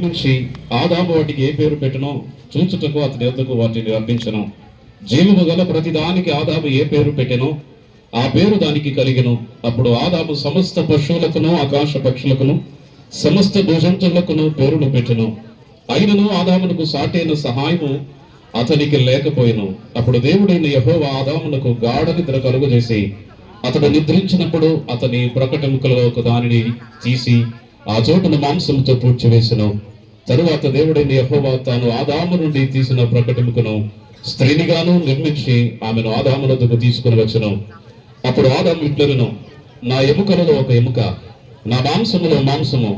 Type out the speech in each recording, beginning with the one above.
నుంచి ఆదాము వాటికి ఏ పేరు పెట్టనో చూచుటకు అతని యొద్దకు వాటిని రప్పించను. జీవము గల ప్రతిదానికి ఆదాము ఏ పేరు పెట్టెనో ఆ పేరు దానికి కలిగెను. అప్పుడు ఆదాము సమస్త పశువులకును ఆకాశ పక్షులకును సమస్త భూజంతువులకును పేరును పెట్టెను. అయినను ఆదామునకు సాటైన సహాయము అతనికి లేకపోయెను. అప్పుడు దేవుడైన యెహోవా ఆదామునకు గాఢ నిద్ర కలుగజేసి అతడు నిద్రించినప్పుడు అతని ప్రకటముకలో ఒక దానిని తీసి ఆ చోటును మాంసంతో పూడ్చివేసెను. తరువాత దేవుడైన యెహోవా తాను ఆదాము నుండి తీసిన ప్రకటముకను స్త్రీనిగాను నిర్మించి ఆమెను ఆదాము వద్దకు తీసుకుని వచ్చెను. అప్పుడు ఆదాము ఇట్లనెను, నా ఎముకలలో ఒక ఎముక, నా మాంసములో మాంసము,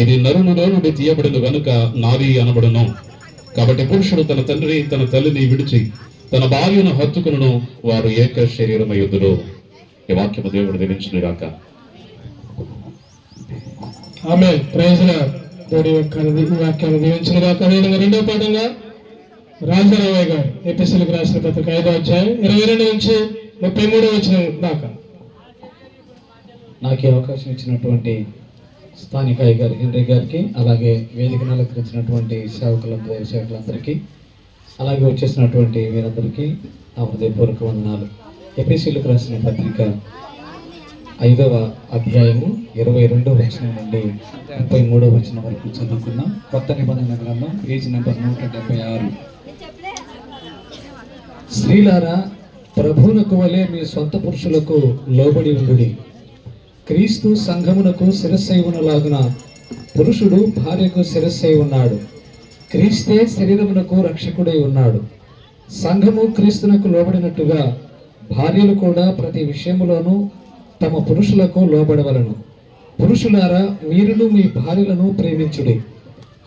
ఇది నరునిలో నుండి తీయబడిన గనుక నాది అనబడును. కాబట్టి పురుషుడు తన తండ్రి తన తల్లిని విడిచి తన భార్యను హత్తుకును, వారు ఏక శరీరమయ్యుదురు. ఈ వాక్యము దేవుడు దీవించును గాక. ఆమేన్. Praise lord. దేవుడి యొక్క వాక్యాన్ని దీవించును గాక. అదేవిధంగా రెండో పాఠంగా రాజారామయ్య గారు ఎపిసోడ్కి రాసిన పత్రిక 5వ అధ్యాయం 22 నుంచి 33వ వచనం దాకా. నాకు ఈ అవకాశం ఇచ్చినటువంటి స్థానిక అయ్యగారు హెన్రీ గారికి, అలాగే వేదికను అలంకరించినటువంటి సేవకులందరికీ, అలాగే వచ్చేసినటువంటి వీరందరికీ నా హృదయపూర్వక వందనాలు. ఎపిసోడ్కి రాసిన పత్రిక 5వ అధ్యాయము 22వ వచనం నుండి 33వ వచనం వరకు చదువుకున్నాం. కొత్త నిబంధన గ్రంథం పేజీ నెంబర్ 176. స్త్రీలారా, ప్రభువునకు వలె మీ సొంత పురుషులకు లోబడి ఉండుడి. క్రీస్తు సంఘమునకు శిరస్సైవునలాగున పురుషుడు భార్యకు శిరస్సై ఉన్నాడు. క్రీస్తే శరీరమునకు రక్షకుడై ఉన్నాడు. సంఘము క్రీస్తునకు లోబడినట్టుగా భార్యలు కూడా ప్రతి విషయములోనూ తమ పురుషులకు లోబడవలను. పురుషులారా, మీరును మీ భార్యలను ప్రేమించుడి.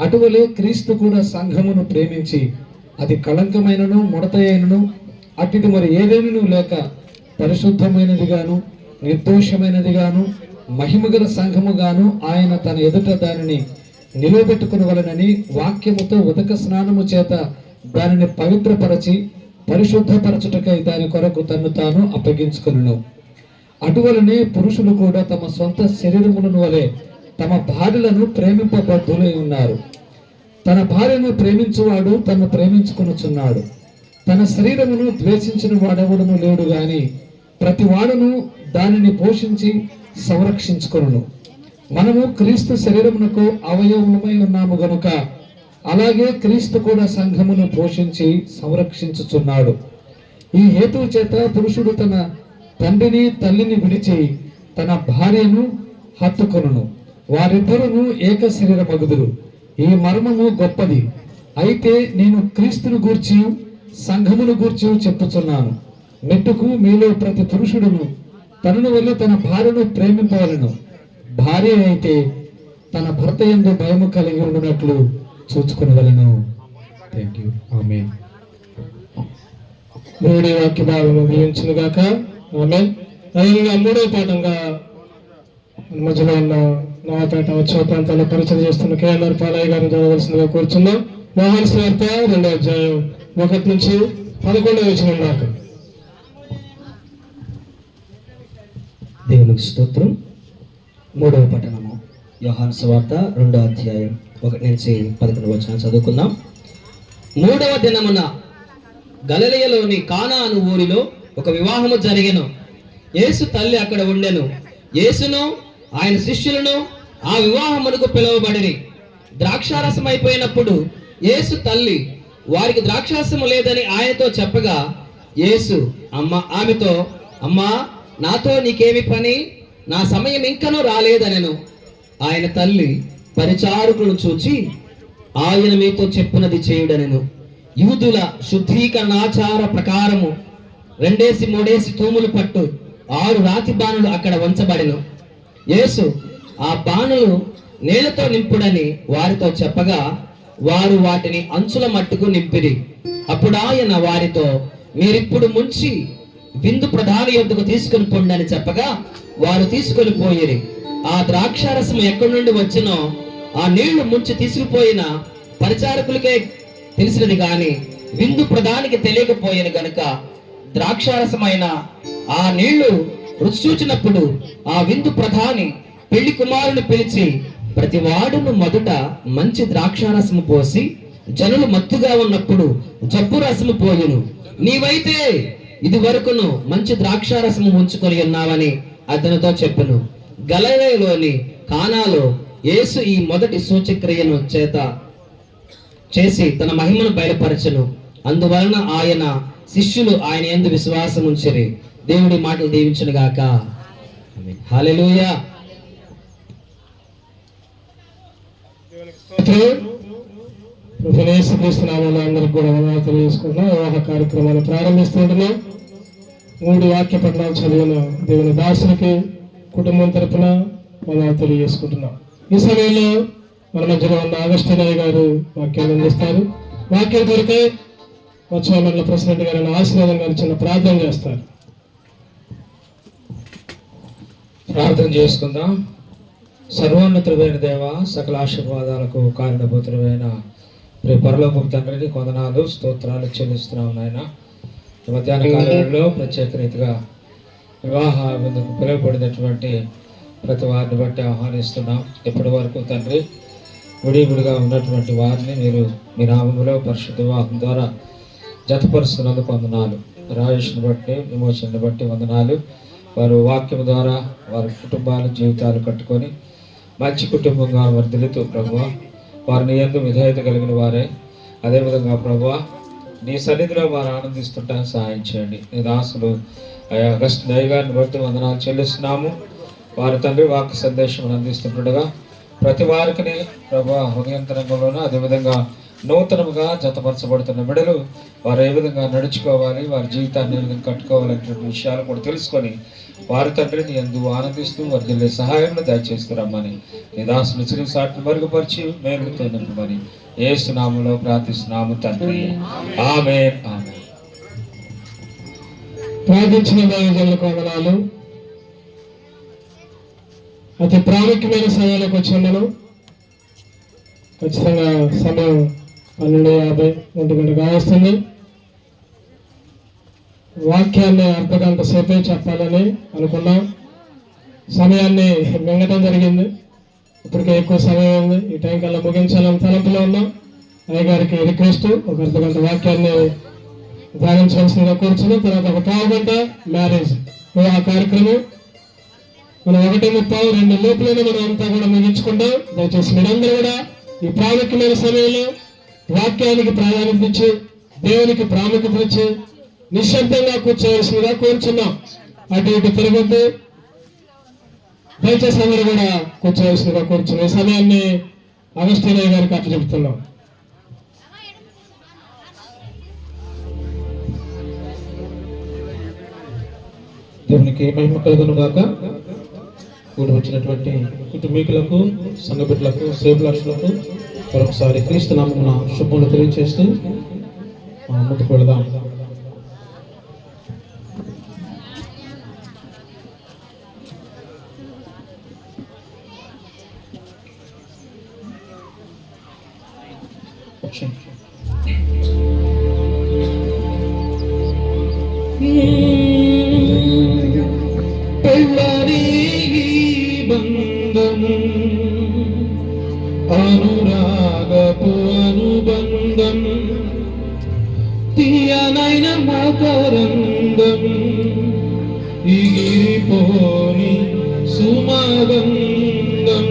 అటువలే క్రీస్తు కూడా సంఘమును ప్రేమించి అది కళంకమైనను ముడతయైనను అట్టిది మరి ఏదైనను లేక పరిశుద్ధమైనదిగాను నిర్దోషమైనదిగాను మహిమగల సంఘముగాను ఆయన తన ఎదుట దానిని నిలవబెట్టుకునవలనని వాక్యముతో ఉదక స్నానము చేత దానిని పవిత్రపరచి పరిశుద్ధపరచుటకై దాని కొరకు తన్ను తాను అప్పగించుకొనును. అటువలనే పురుషులు కూడా తమ సొంత శరీరములను వలె తమ భార్యలను ప్రేమింపబద్ధులై ఉన్నారు. తన భార్యను ప్రేమించువాడు తను ప్రేమించుకొనుచున్నాడు. తన శరీరమును ద్వేషించిన వాడెవడును లేడు గాని ప్రతి వాడును దానిని పోషించి సంరక్షించుకొనును. మనము క్రీస్తు శరీరమునకు అవయవమై ఉన్నాము గనుక అలాగే క్రీస్తు కూడా సంఘమును పోషించి సంరక్షించుచున్నాడు. ఈ హేతువు చేత పురుషుడు తన తండ్రిని తల్లిని విడిచి తన భార్యను హత్తుకొనును, వారిద్దరును ఏక శరీరమగుదురు. ఈ మర్మము గొప్పది. అయితే నేను క్రీస్తును గూర్చి సంఘమును గూర్చి చెప్పుచున్నాను. మెట్టుకు మీలో ప్రతి పురుషుడును తనను వల్ల తన భార్యను ప్రేమింపవలను. భార్య అయితే తన భర్త యందు భయము కలిగి ఉండునట్లు చూచుకునవలను. Thank you. ఆమేన్. దేవుడి వాక్య భాగము దీవించును గాక. ఆమేన్. అదేవిధంగా మూడో పాఠంగా మధ్యలో ఉన్న నవాపేట ఉత్సవ ప్రాంతాల్లో పరిచయం చేస్తున్న కేఎన్ఆర్ పాలయ్య గారిని చదవలసిందిగా కోరుచున్నాం. యోహాను సువార్త 2వ అధ్యాయం 1 నుంచి 11వ వచనం దాకా. దేవునికి స్తోత్రం. 3వ పట్టణము యోహాను సువార్త 2వ అధ్యాయం 1 నుంచి 11వ వచనం చదువుకుందాం. 3వ దినమున గలిలయలోని కానా అను ఊరిలో ఒక వివాహము జరిగెను. యేసు తల్లి అక్కడ ఉండెను. యేసును ఆయన శిష్యులను ఆ వివాహమునకు పిలువబడిరి. ద్రాక్షారసం అయిపోయినప్పుడు యేసు తల్లి వారికి ద్రాక్షారసము లేదని ఆయనతో చెప్పగా యేసు ఆమెతో, అమ్మా, నాతో నీకేమి పని? నా సమయం ఇంకనూ రాలేదనెను. ఆయన తల్లి పరిచారకులను చూచి, ఆయన మీతో చెప్పునది చేయుడనెను. యూదుల శుద్ధీకరణాచార ప్రకారము 2-3 తూములు పట్టు 6 రాతి బాణులు అక్కడ ఉంచబడెను. యేసు ఆ బాణులు నీళ్లతో నింపుడని వారితో చెప్పగా వారు వాటిని అంచుల మట్టుకు నింపిరి. అప్పుడు ఆయన వారితో, మీరిప్పుడు ముంచి విందు ప్రధాని యొద్దకు తీసుకుని పొండని చెప్పగా వారు తీసుకొని పోయిరి. ఆ ద్రాక్షారసం ఎక్కడి నుండి వచ్చినో ఆ నీళ్లు ముంచి తీసుకుపోయిన పరిచారకులకే తెలిసినది గాని విందు ప్రధానికి తెలియకపోయిన గనుక ద్రాక్షారసమైన ఆ నీళ్లు రుచి చూచినప్పుడు ఆ విందు ప్రధాని పెళ్లి కుమారుని పిలిచి ప్రతి వాడును మొదట మంచి ద్రాక్షారసము పోసి జనులు మత్తుగా ఉన్నప్పుడు జబ్బు రసము పోయును. నీవైతే ఇది వరకును మంచి ద్రాక్షారసము ఉంచుకొని ఉన్నావని అతనితో చెప్పెను. గలిలయలోని కానాలో యేసు ఈ మొదటి సూచక్రియను చేసి తన మహిమను బయలుపరచెను. అందువలన ఆయన శిష్యులు ఆయన యందు విశ్వాసం ఉంచిరి. దేవుడి మాటలు దీవించును గాక. హల్లెలూయా. యేసుక్రీస్తునామములో అందరికి కూడా వందనాలు తెలియజేసుకుంటున్నాం. వివాహ కార్యక్రమాన్ని ప్రారంభిస్తుంటున్నాం. 3 వాక్య పఠనాలు చదివిన దేవుని దాసునికి కుటుంబం తరపున వందనాలు తెలియజేసుకుంటున్నాం. ఈ సమయంలో మన మధ్యలో ఉన్న అగస్టినయ్య గారు వాక్యాన్ని అందిస్తారు. వాక్యం కొరకై ఉత్సవ మండల ప్రెసిడెంట్ గారిని ఆశీర్వాదం గారు చిన్న ప్రార్థన చేస్తారు. ప్రార్థన చేసుకుందాం. సర్వోన్నతుడైన దేవ, సకల ఆశీర్వాదాలకు కారణభూతుడైన ప్రియ పరలోకపు తండ్రిని వందనాలు స్తోత్రాలు చెల్లిస్తున్నాం నాయన. ఈ మధ్యాహ్న కాలంలో ప్రత్యేక రీతిగా వివాహ విందుకు పిలువబడినటువంటి ప్రతి వారిని బట్టి ఆహ్వానిస్తున్నాం. ఇప్పటి వరకు తండ్రి విడివిడిగా ఉన్నటువంటి వారిని మీరు మీ నామములో పరిశుద్ధ వివాహం ద్వారా జతపరుస్తున్నందుకు వందనాలు. రాజేష్ని బట్టి విమోచనను బట్టి వందనాలు. వారు వాక్యం ద్వారా వారి కుటుంబాల జీవితాలు కట్టుకొని మంచి కుటుంబంగా వర్ధిల్లుతూ ప్రభువా వారిని యందు విధేయత కలిగిన వారే అదేవిధంగా ప్రభువా నీ సన్నిధిలో వారు ఆనందిస్తుంటా సహాయం చేయండి. నీ దాసులు అగస్టినయ్య గారిని బట్టి వందనాలు చెల్లిస్తున్నాము. వారి తండ్రి వాక్య సందేశం అందిస్తుండగా ప్రతి వారికి ప్రభువా హృదయంతరంగంలోనూ అదేవిధంగా నూతనముగా జతపరచబడుతున్న బిడ్డలు వారు ఏ విధంగా నడుచుకోవాలి, వారి జీవితాన్ని ఏ విధంగా కట్టుకోవాలనేటువంటి విషయాలు కూడా తెలుసుకొని వారి తండ్రిని ఎందు ఆనందిస్తూ వర్ధిల్లే సహాయంలో దయచేస్తున్నామని నీ దాసులు చిరు సాటిని మరుగుపరిచి మేలుతో నింపమని యేసు నామములో ప్రార్థిస్తున్నాము తండ్రి. ఆమేన్. ఆమేన్. ప్రార్థించిన దైవజనులకు వందనాలు. అతి ప్రాముఖ్యమైన సమయంలోకి వచ్చి ఉన్నాను. ఖచ్చితంగా సమయం 12:50 1 గంటగా వస్తుంది. వాక్యాన్ని అర్ధగంట సేపే చెప్పాలని అనుకున్నాం. సమయాన్ని మింగటం జరిగింది. ఇప్పటికే ఎక్కువ సమయం ఉంది. ఈ టైం కల్లా ముగించాలని తలంపులో ఉన్నాం. అయ్యగారికి రిక్వెస్ట్, ఒక అర్ధగంట వాక్యాన్ని ధ్యానించవలసిందిగా కూర్చున్నాం. తర్వాత ఒక పావు గంట మ్యారేజ్ ఆ కార్యక్రమం మనం 1:30 2 లోపులోనే మనం అంతా కూడా ముగించుకుంటాం. దయచేసి మీరందరూ కూడా ఈ ప్రాముఖ్యమైన సమయంలో వాక్యానికి ప్రాధాన్యత ఇచ్చి దేవునికి ప్రాముఖ్యత ఇచ్చి నిశ్శబ్దంగా కూర్చోవలసిందిగా కోరుచున్నాం. అటు ఇటు తిరగొద్దు. దయచేసి అందరూ కూడా కూర్చోవలసిందిగా కూర్చున్నాం. ఈ సమయాన్ని అగస్టినయ్య గారికి అప్పచెప్తున్నాం. దేవునికి మహిమ కలుగును గాక. కూడి వచ్చినటువంటి కుటుంబీకులకు, సంఘ బిడ్డలకు, సేవకులకు మరొకసారి క్రీస్తు నామమున శుభములు తెలియజేస్తూ ముందుకు వెళదాం. అనురాగపు అనుబంధం తీయనైన మకరందం ఇగిరిపోని సుమగంధం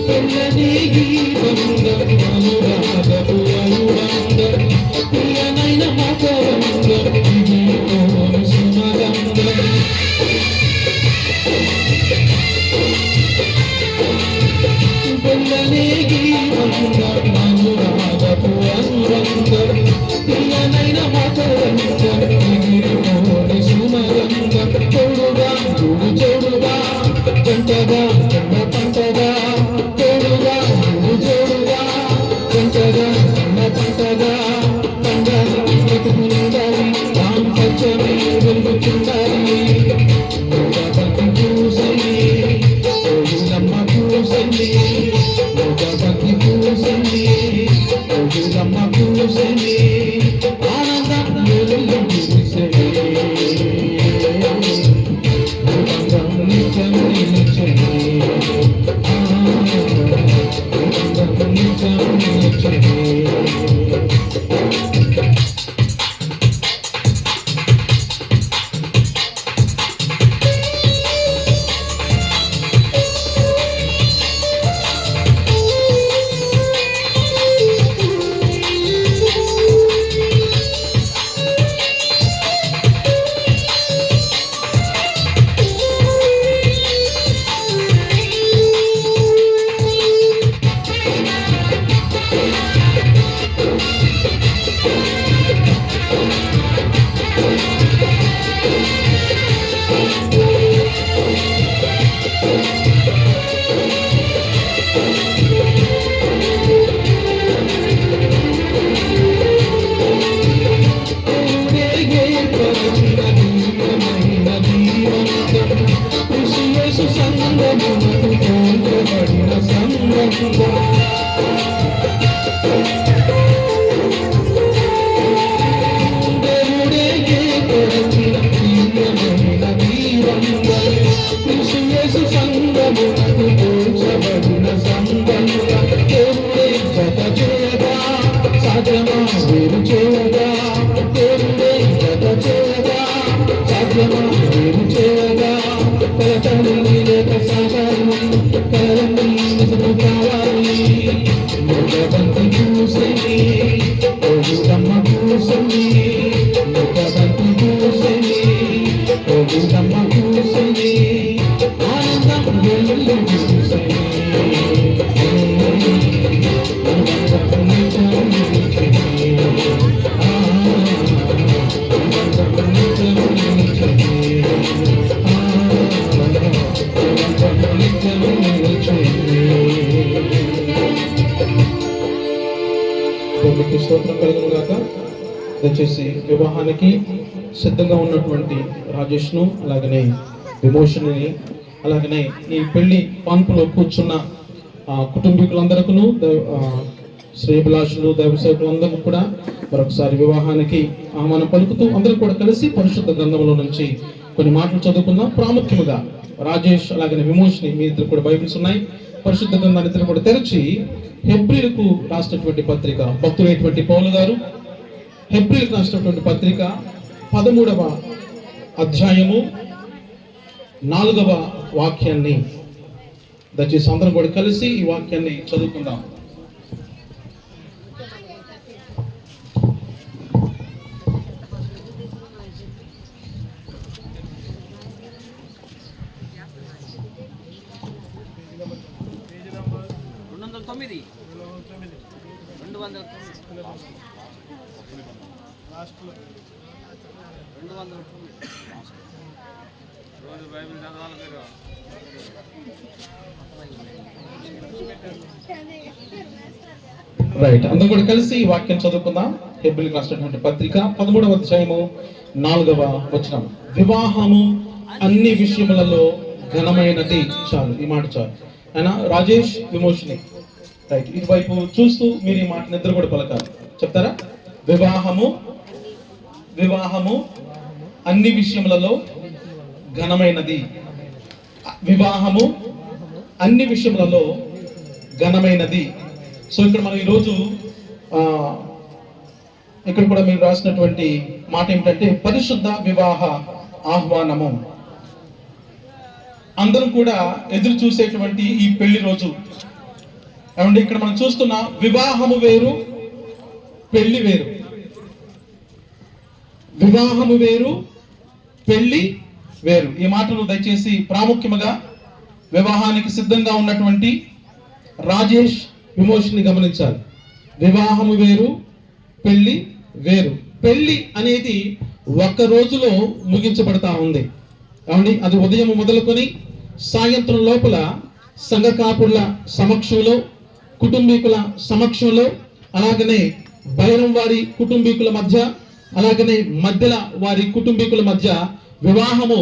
పెళ్ళని గీతంగం అనురాగపు అనుబంధం ప్రియమైన మకరంగం ఇది ఓం సుమగంధం పెళ్ళని గీతంగం అనురాగపు అనుబంధం ప్రియమైన మకరంగం ఇది ఓం సుమగంధం తోడుగా చూడు చూడుగా జంటగా జన్మ పంటగా తోడుగా చూడు చూడుగా జంటగా జన్మ పంటగా పండగ బ్రతుకునిండాలి రాంపచ్చని వెలుగుతుండాలి భక్తి పూసని ఓజులమ్మ పూసని భక్తి పూసని ఓజులమ్మ పూసని ఆనందం వెలుగు పూసని నిత్యం నిలిచని నిత్యం నిలిచని వేరు చేయగా దేవుడే జత చేయగా సాధ్యమా వేరు చేయగా కలతల్లి లేక సాగాలి కలన్ని నిజము కావాలి ముఖబంతి పూసని ఓజులమ్మ పూసని ముఖబంతి పూసని ఓజులమ్మ పూసని ఆనందం వెల్లు పూసని దేవునికి స్తోత్రం కలుగును గాక. దయచేసి వివాహానికి సిద్ధంగా ఉన్నటువంటి రాజేష్ను అలాగనే విమోషణని అలాగనే ఈ పెళ్లి పాన్పులో కూర్చున్న కుటుంబీకులందరికీ శ్రేయభిలాషులు దైవసేవకులందరూ కూడా మరొకసారి వివాహానికి ఆహ్వానం పలుకుతూ అందరూ కూడా కలిసి పరిశుద్ధ గ్రంథంలో నుంచి కొన్ని మాటలు చదువుకుందాం. ప్రాముఖ్యముగా రాజేష్ అలాగనే విమోషణి మీ ఇద్దరు కూడా బైబిల్స్ ఉన్నాయి. పరిశుద్ధ గ్రంథాన్ని ఇద్దరు కూడా తెరచి హెబ్రీలకు రాసినటువంటి పత్రిక భక్తులైనటువంటి పౌలు గారు హెబ్రీలకు రాసినటువంటి పత్రిక 13వ అధ్యాయము 4వ వాక్యాన్ని దయచేసి అందరం కూడా కలిసి ఈ వాక్యాన్ని చదువుకుందాం. రైట్, అందరం కూడా కలిసి ఈ వాక్యం చదువుకుందాం. హెబ్రీలకు రాసినటువంటి పత్రిక 13వ అధ్యాయము 4వ వచనం. వివాహము అన్ని విషయములలో ఘనమైనది. చాలు, ఈ మాట చాలు. అయినా రాజేష్ విమోషణి రైట్, ఇటువైపు చూస్తూ మీరు ఈ మాట నిద్ర కూడా పలకాలి. చెప్తారా? వివాహము అన్ని విషయములలో ఘనమైనది. వివాహము అన్ని విషయములలో ఘనమైనది. సో ఇక్కడ మనం ఈరోజు ఇక్కడ కూడా మీరు రాసినటువంటి మాట ఏమిటంటే పరిశుద్ధ వివాహ ఆహ్వానము. అందరం కూడా ఎదురు చూసేటువంటి ఈ పెళ్లి రోజు ఏమంటే ఇక్కడ మనం చూస్తున్న వివాహము వేరు, పెళ్లి వేరు. వివాహము వేరు, పెళ్లి వేరు. ఈ మాటలు దయచేసి ప్రాముఖ్యముగా వివాహానికి సిద్ధంగా ఉన్నటువంటి రాజేష్ విమోషన్ని గమనించాలి. వివాహము వేరు, పెళ్లి వేరు. పెళ్లి అనేది ఒక్క రోజులో ముగించబడతా ఉంది. ఏమండి, అది ఉదయం మొదలుకొని సాయంత్రం లోపల సంఘ కాపుల సమక్షంలో, కుటుంబీకుల సమక్షంలో, అలాగనే బైరం వారి కుటుంబీకుల మధ్య, అలాగనే మధ్యల వారి కుటుంబీకుల మధ్య వివాహము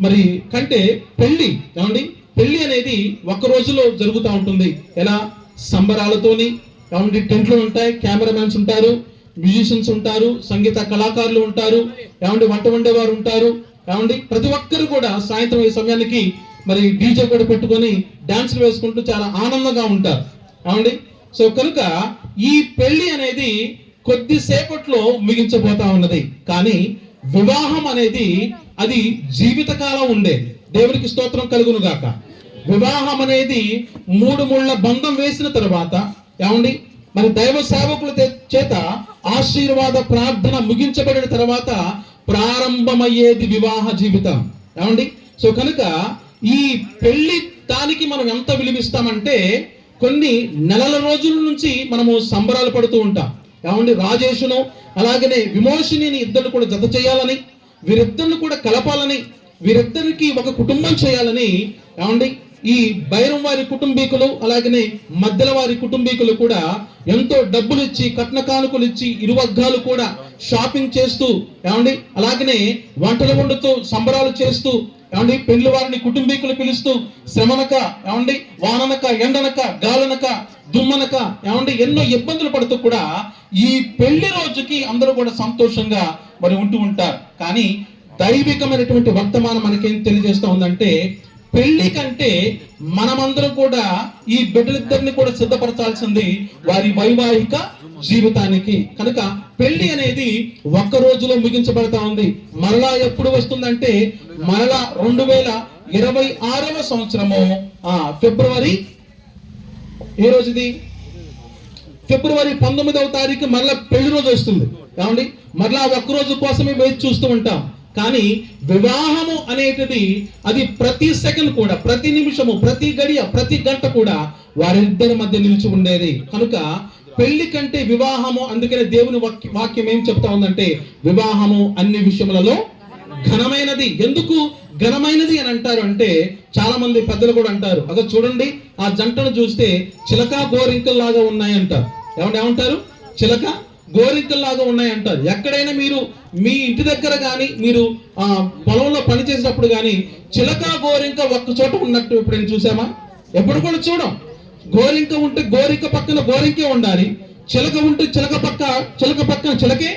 మరి కంటే పెళ్లి, ఏమండి, పెళ్లి అనేది ఒక రోజులో జరుగుతూ ఉంటుంది. ఎలా? సంబరాలతోని, ఏమండి, టెంట్లు ఉంటాయి, కెమెరామెన్స్ ఉంటారు, మ్యూజిషియన్స్ ఉంటారు, సంగీత కళాకారులు ఉంటారు, ఏమండి, వంట వండేవారు ఉంటారు, ఏమండి, ప్రతి ఒక్కరు కూడా సాయంత్రం ఈ సమయానికి మరి డీజే కూడా పెట్టుకొని డాన్సులు వేసుకుంటూ చాలా ఆనందంగా ఉంటారు. ఏమండి, సో కనుక ఈ పెళ్లి అనేది కొద్దిసేపట్లో ముగించబోతా ఉన్నది. కానీ వివాహం అనేది అది జీవితకాలం ఉండేది. దేవునికి స్తోత్రం కలుగును గాక. వివాహం అనేది 3 ముళ్ళ బంధం వేసిన తర్వాత, ఏమండి, మరి దైవ సేవకుల చేత ఆశీర్వాద ప్రార్థన ముగించబడిన తర్వాత ప్రారంభమయ్యేది వివాహ జీవితం. ఏమండి, సో కనుక ఈ పెళ్లి దానికి మనం ఎంత విలువిస్తామంటే కొన్ని నెలల రోజుల నుంచి మనము సంబరాలు పడుతూ ఉంటాం. ఏమండి, రాజేషును అలాగనే విమోషిని ఇద్దరు కూడా జత చేయాలని, వీరిద్దరిని కూడా కలపాలని, వీరిద్దరికి ఒక కుటుంబం చేయాలని, ఏమండి, ఈ బైరం వారి కుటుంబీకులు అలాగనే మధ్యల వారి కుటుంబీకులు కూడా ఎంతో డబ్బులు ఇచ్చి, కట్న కానుకలు ఇచ్చి, ఇరువర్గాలు కూడా షాపింగ్ చేస్తూ, ఏమండి, అలాగనే వంటలు వండుతూ సంబరాలు చేస్తూ, ఏమండి, పెళ్లి వారిని కుటుంబీకులు పిలుస్తూ శ్రమనక, ఏమండి, వాననక, ఎండనక, గాలనక, దుమ్మనక, ఏమండి, ఎన్నో ఇబ్బందులు పడుతూ కూడా ఈ పెళ్లి రోజుకి అందరూ కూడా సంతోషంగా మరి ఉంటూ ఉంటారు. కానీ దైవికమైనటువంటి వర్తమానం మనకేం తెలియజేస్తా ఉందంటే పెళ్లి కంటే మనమందరం కూడా ఈ బిడ్డలిద్దరిని కూడా సిద్ధపరచాల్సింది వారి వైవాహిక జీవితానికి. కనుక పెళ్లి అనేది ఒక్క రోజులో ముగించబడతా ఉంది. మరలా ఎప్పుడు వస్తుందంటే మరలా 2026వ సంవత్సరము ఫిబ్రవరి, ఏ రోజుది? ఫిబ్రవరి 19వ తారీఖు మరలా పెళ్లి రోజు వస్తుంది. ఏమండి, మరలా ఒక్క రోజు కోసమే వేచి చూస్తూ ఉంటాం. కానీ వివాహము అనేటిది అది ప్రతి సెకండ్ కూడా, ప్రతి నిమిషము, ప్రతి గడియ, ప్రతి గంట కూడా వారిద్దరి మధ్య నిలిచి ఉండేది. కనుక పెళ్లి కంటే వివాహము, అందుకనే దేవుని వాక్యం ఏం చెప్తా ఉందంటే వివాహము అన్ని విషయములలో ఘనమైనది. ఎందుకు ఘనమైనది అని అంటారు అంటే చాలా మంది పెద్దలు కూడా అంటారు, అదో చూడండి ఆ జంటను చూస్తే చిలక గోరింకల్లాగా ఉన్నాయి అంటారు. ఏమంటారు? చిలక గోరింకల్లాగా ఉన్నాయి అంటారు. ఎక్కడైనా మీరు మీ ఇంటి దగ్గర కానీ మీరు పొలంలో పని చేసినప్పుడు కానీ చిలక గోరింక ఒక్క చోట ఉన్నట్టు ఎప్పుడైనా చూసామా? ఎప్పుడు కూడా చూడం. గోరింక ఉంటే గోరింక పక్కన గోరింకే ఉండాలి, చిలక ఉంటే చిలక పక్కన చిలకే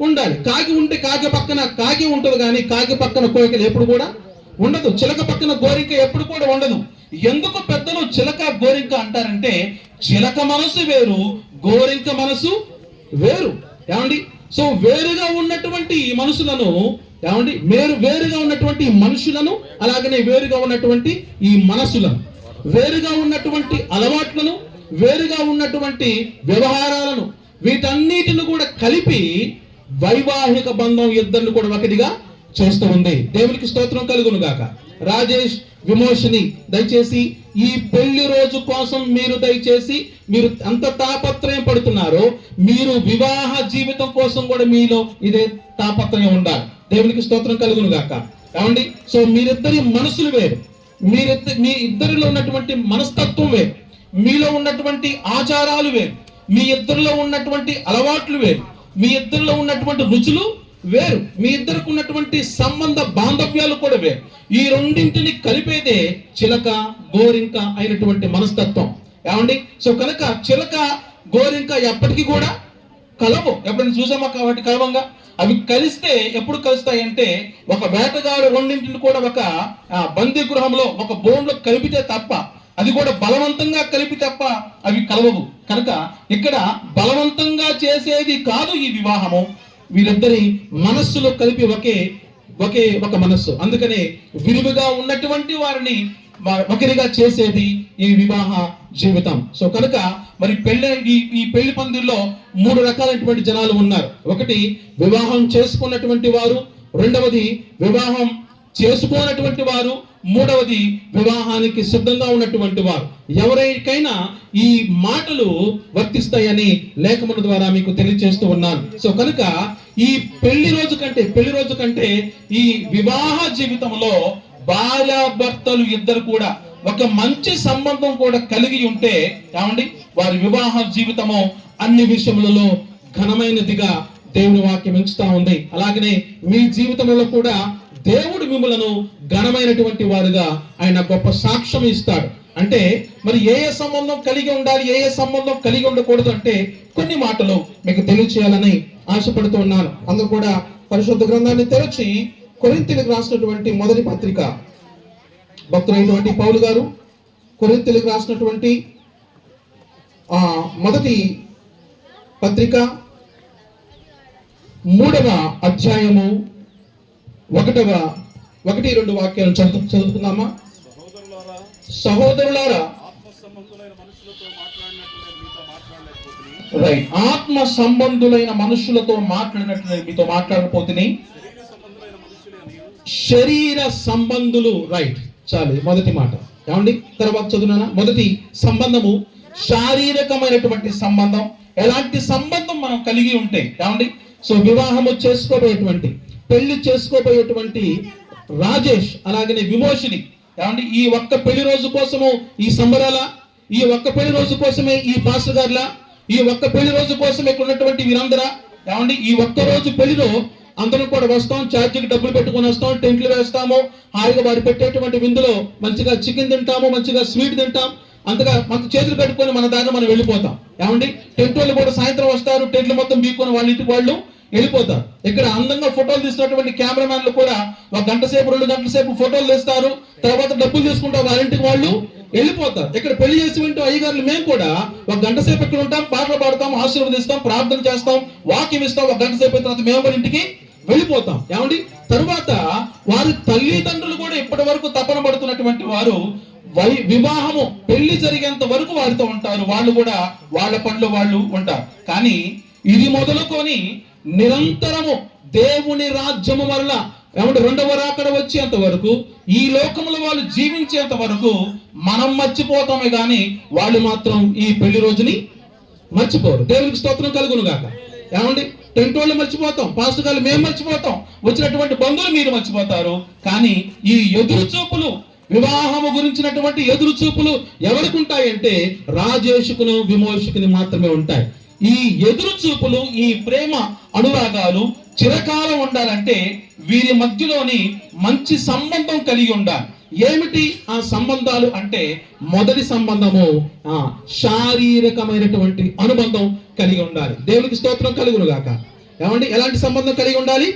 ఉండాలి, కాకి ఉంటే కాకి పక్కన కాకి ఉంటుంది, కానీ కాకి పక్కన కోరికలు ఎప్పుడు కూడా ఉండదు. చిలక పక్కన గోరింక ఎప్పుడు కూడా ఉండదు. ఎందుకు పెద్దలు చిలక గోరింక అంటారంటే చిలక మనసు వేరు, గోరింక మనసు వేరు. ఏమండి, సో వేరుగా ఉన్నటువంటి ఈ మనుషులను, ఏమండి, వేరుగా ఉన్నటువంటి మనుషులను, అలాగనే వేరుగా ఉన్నటువంటి ఈ మనసులను, వేరుగా ఉన్నటువంటి అలవాట్లను, వేరుగా ఉన్నటువంటి వ్యవహారాలను, వీటన్నిటిని కూడా కలిపి వైవాహిక బంధం ఇద్దరిని కూడా ఒకటిగా చేస్తూ ఉంది. దేవునికి స్తోత్రం కలుగును గాక. రాజేష్, విమోషిని, దయచేసి ఈ పెళ్లి రోజు కోసం మీరు అంత తాపత్రయం పడుతున్నారో మీరు వివాహ జీవితం కోసం కూడా మీలో ఇదే తాపత్రయం ఉండాలి. దేవునికి స్తోత్రం కలుగును గాక. ఏమండి, సో మీరిద్దరి మనసులు వేరు, మీ ఇద్దరిలో ఉన్నటువంటి మనస్తత్వం వేరు, మీలో ఉన్నటువంటి ఆచారాలు వేరు, మీ ఇద్దరిలో ఉన్నటువంటి అలవాట్లు వేరు, మీ ఇద్దరిలో ఉన్నటువంటి రుచులు వేరు, మీ ఇద్దరికి ఉన్నటువంటి సంబంధ బాంధవ్యాలు కూడా వేరు. ఈ రెండింటిని కలిపేదే చిలక గోరింక అయినటువంటి మనస్తత్వం. ఏమండి, సో కనుక చిలక గోరింక ఎప్పటికీ కూడా కలవు. ఎప్పుడైనా చూసామా వాటి కలవంగా? అవి కలిస్తే ఎప్పుడు కలుస్తాయి అంటే ఒక వేటగాడు రెండింటిని కూడా ఒక బందీ గృహంలో ఒక బోన్లో కలిపితే తప్ప, అది కూడా బలవంతంగా కలిపి తప్ప అవి కలవవు. కనుక ఇక్కడ బలవంతంగా చేసేది కాదు ఈ వివాహము, వీరిద్దరి మనస్సులో కలిపి ఒక మనస్సు. అందుకనే విరివిగా ఉన్నటువంటి వారిని ఒకరిగా చేసేది ఈ వివాహ జీవితం. సో కనుక మరి ఈ పెళ్లి పందిరిలో 3 రకాలైనటువంటి జనాలు ఉన్నారు. ఒకటి వివాహం చేసుకున్నటువంటి వారు, రెండవది వివాహం చేసుకోనటువంటి వారు, మూడవది వివాహానికి సిద్ధంగా ఉన్నటువంటి వారు. ఎవరికైనా ఈ మాటలు వర్తిస్తాయని లేఖముల ద్వారా మీకు తెలియజేస్తూ ఉన్నాను. సో కనుక ఈ పెళ్లి రోజు కంటే ఈ వివాహ జీవితంలో భార్యాభర్తలు ఇద్దరు కూడా ఒక మంచి సంబంధం కూడా కలిగి ఉంటే ఏమండి వారి వివాహ జీవితము అన్ని విషయములలో ఘనమైనదిగా దేవుని వాక్యం ఎంచుతా ఉంది. అలాగనే మీ జీవితంలో కూడా దేవుడు మిమ్మలను ఘనమైనటువంటి వారుగా ఆయన గొప్ప సాక్ష్యం ఇస్తాడు. అంటే మరి ఏ సంబంధం కలిగి ఉండాలి, ఏ సంబంధం కలిగి ఉండకూడదు అంటే కొన్ని మాటలు మీకు తెలియచేయాలని ఆశపడుతూ ఉన్నాను. అందుకు కూడా పరిశుద్ధ గ్రంథాన్ని తెరచి కొరింథీయులకు రాసినటువంటి మొదటి పత్రిక, భక్తులైనటువంటి పౌలు గారు కొరింథీయులకు రాసినటువంటి మొదటి పత్రిక 3వ అధ్యాయము 1-2 వాక్యాలు చదువుకుందామా? సహోదరులారా, రైట్, ఆత్మ సంబంధులైన మనుషులతో మాట్లాడినట్లు నేను మీతో మాట్లాడకపోతే శరీర సంబంధులు, రైట్, చాలు మొదటి మాట. ఏమండి తర్వాత చదువునా? మొదటి సంబంధము శారీరకమైనటువంటి సంబంధం. ఎలాంటి సంబంధం మనం కలిగి ఉంటే ఏమండి, సో వివాహము చేసుకోబోయేటువంటి, పెళ్లి చేసుకోబోయేటువంటి రాజేష్ అలాగనే విమోషిని ఏమండి ఈ ఒక్క పెళ్లి రోజు కోసము ఈ సంబరాల, ఈ ఒక్క పెళ్లి రోజు కోసమే ఈ పాస్టర్ గారులా, ఈ ఒక్క పెళ్లి రోజు కోసమే ఇక్కడ ఉన్నటువంటి వీరందరా ఏమండి ఈ ఒక్క రోజు పెళ్లిలో అందరం కూడా వస్తాం, ఛార్జీకి డబ్బులు పెట్టుకొని వస్తాం, టెంట్లు వేస్తాము, హాయిగా వారు పెట్టేటువంటి విందులో మంచిగా చికెన్ తింటాము, మంచిగా స్వీట్ తింటాం, అంతగా మన చేతులు కట్టుకొని మన దాన్ని మనం వెళ్ళిపోతాం. ఏమండి టెంట్ వాళ్ళు కూడా సాయంత్రం వస్తారు, టెంట్లు మొత్తం బీక్కొని వాళ్ళ ఇంటికి వాళ్ళు వెళ్ళిపోతారు. ఇక్కడ అందంగా ఫోటోలు తీసినటువంటి కెమెరామెన్లు కూడా 1 గంట సేపు 2 గంటల సేపు ఫోటోలు తీస్తారు, తర్వాత డబ్బులు తీసుకుంటారు, వాళ్ళ ఇంటికి వాళ్ళు వెళ్ళిపోతారు. ఇక్కడ పెళ్లి చేసి వింటూ అయ్యగారులు మేము కూడా 1 గంట సేపు ఇక్కడ ఉంటాం, పాటలు పాడతాం, ఆశీర్వదిస్తాం, ప్రార్థన చేస్తాం, వాక్యం ఇస్తాం, 1 గంట సేపు తర్వాత మేము కూడా ఇంటికి వెళ్ళిపోతాం. ఏమండి తరువాత వారి తల్లిదండ్రులు కూడా ఇప్పటి వరకు తపన పడుతున్నటువంటి వారు వివాహము పెళ్లి జరిగేంత వరకు వారితో ఉంటారు, వాళ్ళు కూడా వాళ్ళ పనులు వాళ్ళు ఉంటారు. కానీ ఇది మొదలుకొని నిరంతరము దేవుని రాజ్యము వల్ల ఏమంటే 2వ రాకడ వచ్చేంత వరకు, ఈ లోకంలో వాళ్ళు జీవించేంత వరకు మనం మర్చిపోతామే గాని వాళ్ళు మాత్రం ఈ పెళ్లి రోజుని మర్చిపోరు. దేవునికి స్తోత్రం కలుగును గాక. ఏమండి టెంట్ వాళ్ళు మర్చిపోతాం, పాస్టర్ గారు మేము మర్చిపోతాం, వచ్చినటువంటి బంధువులు మీరు మర్చిపోతారు. కానీ ఈ ఎదురు చూపులు, వివాహము గురించినటువంటి ఎదురు చూపులు ఎవరికి ఉంటాయంటే రాజేషుకును విమోషకుని మాత్రమే ఉంటాయి. ఈ ఎదురు చూపులు, ఈ ప్రేమ అనురాగాలు చిరకాలం ఉండాలంటే వీరి మధ్యలోని మంచి సంబంధం కలిగి ఉండాలి. ఏమిటి ఆ సంబంధాలు అంటే మొదటి సంబంధము శారీరకమైనటువంటి అనుబంధం కలిగి ఉండాలి. దేవునికి స్తోత్రం కలుగును గాక. ఏమండి ఎలాంటి సంబంధం కలిగి ఉండాలి?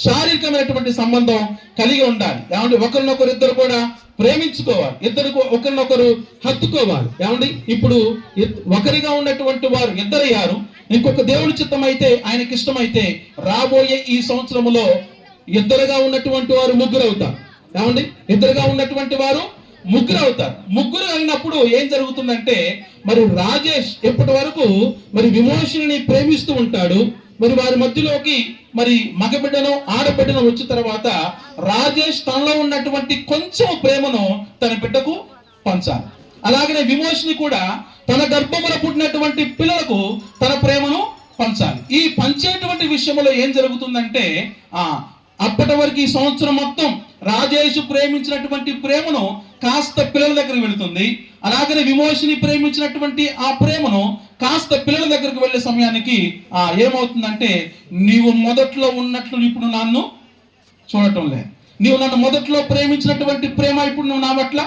శారీరకమైనటువంటి సంబంధం కలిగి ఉండాలి. ఏమండి ఒకరినొకరు ఇద్దరు కూడా ప్రేమించుకోవాలి, ఒకరినొకరు హత్తుకోవాలి. ఏమండి ఇప్పుడు ఒకరిగా ఉన్నటువంటి వారు ఇద్దరయ్యారు, ఇంకొక దేవుడి చిత్తం అయితే ఆయనకి ఇష్టమైతే రాబోయే ఈ సంవత్సరములో ఇద్దరుగా ఉన్నటువంటి వారు 3 అవుతారు. ఏమండి ఇద్దరుగా ఉన్నటువంటి వారు 3 అవుతారు. 3 అయినప్పుడు ఏం జరుగుతుందంటే మరి రాజేష్ ఎప్పటి వరకు మరి విమోషిని ప్రేమిస్తూ ఉంటాడు. మరి వారి మధ్యలోకి మరి మగబిడ్డను ఆడబిడ్డను వచ్చిన తర్వాత రాజేష్ తనలో ఉన్నటువంటి కొంచెం ప్రేమను తన బిడ్డకు పంచాలి. అలాగనే విమోషిని కూడా తన గర్భములో పుట్టినటువంటి పిల్లలకు తన ప్రేమను పంచాలి. ఈ పంచేటువంటి విషయంలో ఏం జరుగుతుందంటే అప్పటి వరకు ఈ సంవత్సరం మొత్తం రాజేష్ ప్రేమించినటువంటి ప్రేమను కాస్త పిల్లల దగ్గరికి వెళుతుంది. అలాగనే విమోషిని ప్రేమించినటువంటి ఆ ప్రేమను కాస్త పిల్లల దగ్గరకు వెళ్ళే సమయానికి ఏమవుతుందంటే నీవు మొదట్లో ఉన్నట్లు ఇప్పుడు నన్ను చూడటం లేదు, నీవు నన్ను మొదట్లో ప్రేమించినటువంటి ప్రేమ ఇప్పుడు నువ్వు నా పట్ల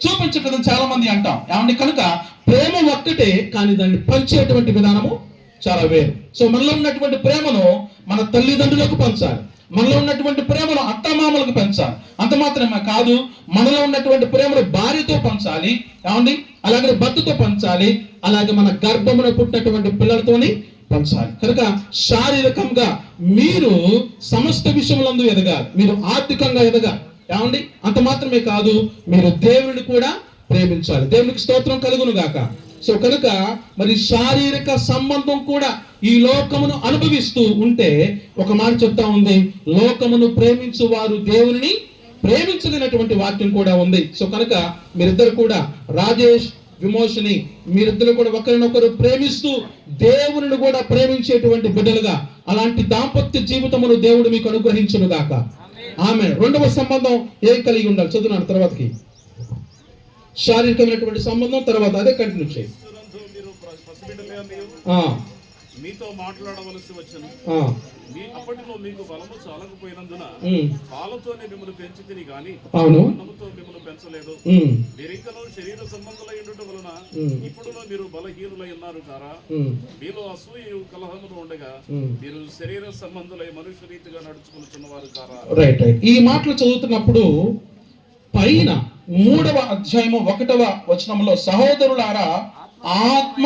చూపించట్లేదని చాలా మంది అంటాం. ఏమండి కనుక ప్రేమ ఒక్కటే, కానీ దాన్ని పంచేటువంటి విధానము చాలా వేరు. సో మనలో ఉన్నటువంటి ప్రేమను మన తల్లిదండ్రులకు పంచాలి. మనలో ఉన్నటువంటి ప్రేమను అత్తమామలకు పెంచాలి. అంత మాత్రమే కాదు, మనలో ఉన్నటువంటి ప్రేమను భార్యతో పంచాలి, ఏమండి, అలాగే భర్తతో పంచాలి, అలాగే మన గర్భమున పుట్టినటువంటి పిల్లలతోని పంచాలి. కనుక శారీరకంగా మీరు సమస్త విషయములందు ఎదగాలి, మీరు ఆర్థికంగా ఎదగాలి, ఏమండి. అంత మాత్రమే కాదు, మీరు దేవుని కూడా ప్రేమించాలి. దేవునికి స్తోత్రం కలుగును గాక. సో కనుక మరి శారీరక సంబంధం కూడా ఈ లోకమును అనుభవిస్తూ ఉంటే ఒక మాట చెప్తా ఉంది, లోకమును ప్రేమించు వారు దేవుని ప్రేమించలేనటువంటి వాక్యం కూడా ఉంది. సో కనుక మీరిద్దరు కూడా, రాజేష్, విమోషిని, మీరిద్దరు కూడా ఒకరినొకరు ప్రేమిస్తూ దేవుని కూడా ప్రేమించేటువంటి బిడ్డలుగా అలాంటి దాంపత్య జీవితమును దేవుడు మీకు అనుగ్రహించును గాక. ఆమె రెండవ సంబంధం ఏం కలిగి ఉండాలి చదువున్నాను తర్వాతకి. శారీరకమైనటువంటి సంబంధం తర్వాత అదే కంటిన్యూ చేయి. మీతో మాట్లాడవలసి వచ్చను. అప్పటిలో మీకు బలము చాలకపోయినందున పాలతోనే మిమ్మల్ని పెంచి తిని గాని అన్నముతో మిమ్మల్ని పెంచలేదు. మీరింకనూ శరీర సంబంధులై ఉండటం వలన ఇప్పుడు మీరు బలహీనులై ఉన్నారు కారా. మీలో అసూయ కలహములు ఉండగా మీరు శరీర సంబంధులై మనుష్య రీతిగా నడుచుకుంటున్నవారు కారా. Right right. ఈ మాటలు చదువుతున్నప్పుడు పైన 3వ అధ్యాయము 1వ వచనంలో సహోదరులారా ఆత్మ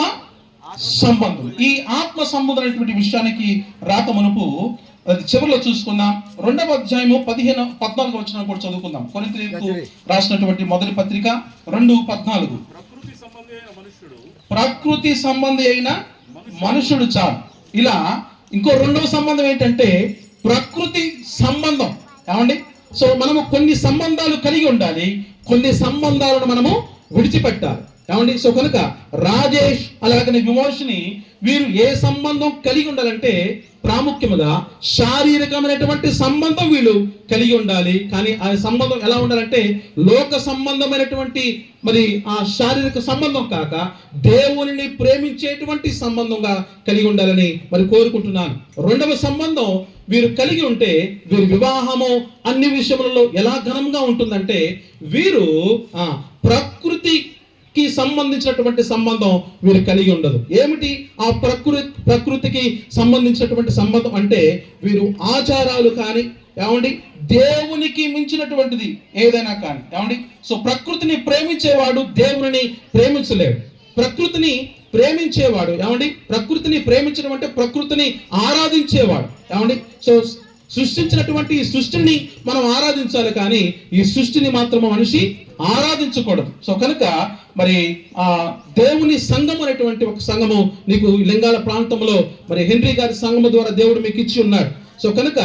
సంబంధం, ఈ ఆత్మ సంబంధం అనేటువంటి విషయానికి రాక మునుపు అది చివరిలో చూసుకుందాం. 2వ అధ్యాయము 14 వచనం కూడా చదువుకుందాం. కొరింథీయులకు రాసినటువంటి మొదటి పత్రిక 2:14. ప్రకృతి సంబంధి అయిన మనుషుడు చాలు. ఇలా ఇంకో రెండవ సంబంధం ఏంటంటే ప్రకృతి సంబంధం, ఏమండి. సో మనము కొన్ని సంబంధాలు కలిగి ఉండాలి, కొన్ని సంబంధాలను మనము విడిచిపెట్టాలి, ఏమండి. సో కనుక రాజేష్ అలాగనే విమోషిని వీరు ఏ సంబంధం కలిగి ఉండాలంటే ప్రాముఖ్యముగా శారీరకమైనటువంటి సంబంధం వీళ్ళు కలిగి ఉండాలి. కానీ ఆ సంబంధం ఎలా ఉండాలంటే లోక సంబంధమైనటువంటి మరి ఆ శారీరక సంబంధం కాక దేవునిని ప్రేమించేటువంటి సంబంధంగా కలిగి ఉండాలని మరి కోరుకుంటున్నాను. రెండవ సంబంధం వీరు కలిగి ఉంటే వీరి వివాహము అన్ని విషయములలో ఎలా ఘనంగా ఉంటుందంటే వీరు ప్రకృతికి సంబంధించినటువంటి సంబంధం వీరు కలిగి ఉండదు. ఏమిటి ఆ ప్రకృతికి సంబంధించినటువంటి సంబంధం అంటే వీరు ఆచారాలు కానీ, ఏమండి, దేవునికి మించినటువంటిది ఏదైనా కానీ, ఏమండి. సో ప్రకృతిని ప్రేమించేవాడు దేవుని ప్రేమించలేడు. ప్రకృతిని ప్రేమించేవాడు, ఏమండి, ప్రకృతిని ప్రేమించడం అంటే ప్రకృతిని ఆరాధించేవాడు, ఏమండి. సో సృష్టించినటువంటి ఈ సృష్టిని మనం ఆరాధించాలి, కానీ ఈ సృష్టిని మాత్రం మనిషి ఆరాధించకూడదు. సో కనుక మరి దేవుని సంఘం అనేటువంటి ఒక సంఘము నీకు లింగాల ప్రాంతంలో మరి హెన్రీ గారి సంఘము ద్వారా దేవుడు మీకు ఇచ్చి ఉన్నాడు. సో కనుక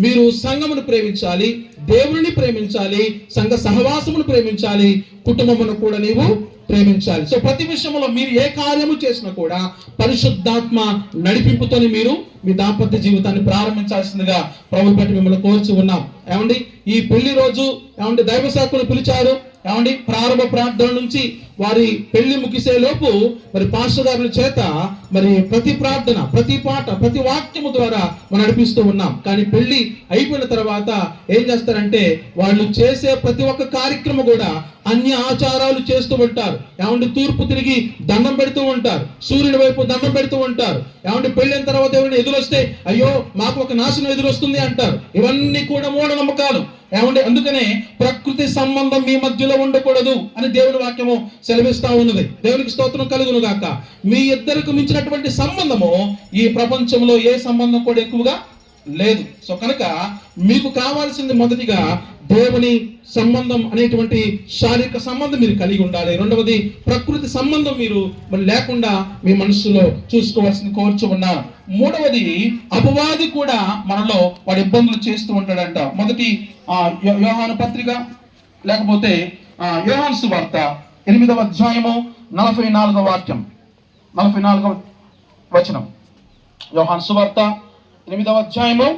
మీరు సంఘమును ప్రేమించాలి, దేవుని ప్రేమించాలి, సంఘ సహవాసమును ప్రేమించాలి, కుటుంబమును కూడా నీవు ప్రేమించాలి. సో ప్రతి విషయంలో మీరు ఏ కార్యము చేసినా కూడా పరిశుద్ధాత్మ నడిపింపుతోని మీరు మీ దాంపత్య జీవితాన్ని ప్రారంభించాల్సిందిగా ప్రభు పెట్టి మిమ్మల్ని కోరుచు ఉన్నాం, ఏమండి. ఈ పెళ్లి రోజు, ఏమండి, దైవ సేవకులు పిలిచారు, ఏమండి. ప్రారంభ ప్రార్థన నుంచి వారి పెళ్లి ముగిసే లోపు మరి పాస్టర్ గారుల చేత మరి ప్రతి ప్రార్థన, ప్రతి పాట, ప్రతి వాక్యము ద్వారా మనం నడిపిస్తూ ఉన్నాం. కానీ పెళ్లి అయిపోయిన తర్వాత ఏం చేస్తారంటే వాళ్ళు చేసే ప్రతి ఒక్క కార్యక్రమం కూడా అన్య ఆచారాలు చేస్తూ ఉంటారు, ఏమంటే. తూర్పు తిరిగి దండం పెడుతూ ఉంటారు, సూర్యుని వైపు దండం పెడుతూ ఉంటారు, ఏమంటే. పెళ్ళైన తర్వాత ఎవరైనా ఎదురొస్తే అయ్యో మాకు ఒక నాశనం ఎదురొస్తుంది అంటారు. ఇవన్నీ కూడా మూఢనమ్మకాలు, ఏమంటే. అందుకనే ప్రకృతి సంబంధం మీ మధ్యలో ఉండకూడదు అని దేవుని వాక్యము సెలవిస్తా ఉన్నది. దేవునికి స్తోత్రం కలుగును గాక. మీ ఇద్దరికి మించినటువంటి సంబంధము ఈ ప్రపంచంలో ఏ సంబంధం కూడా ఎక్కువగా లేదు. సో కనుక మీకు కావాల్సింది మొదటిగా దేవుని సంబంధం అనేటువంటి శారీరక సంబంధం మీరు కలిగి ఉండాలి. రెండవది ప్రకృతి సంబంధం మీరు మరి లేకుండా మీ మనస్సులో చూసుకోవాల్సింది కోరుచు ఉన్నారు. మూడవది అపవాది కూడా మనలో వాడు ఇబ్బందులు చేస్తూ ఉంటాడంట. మొదటి యోహాను పత్రిక లేకపోతే యోహాను సువార్త 8వ అధ్యాయము 44వ వాక్యం, 44వ వచనం. యోహాను సువార్త 8వ అధ్యాయము,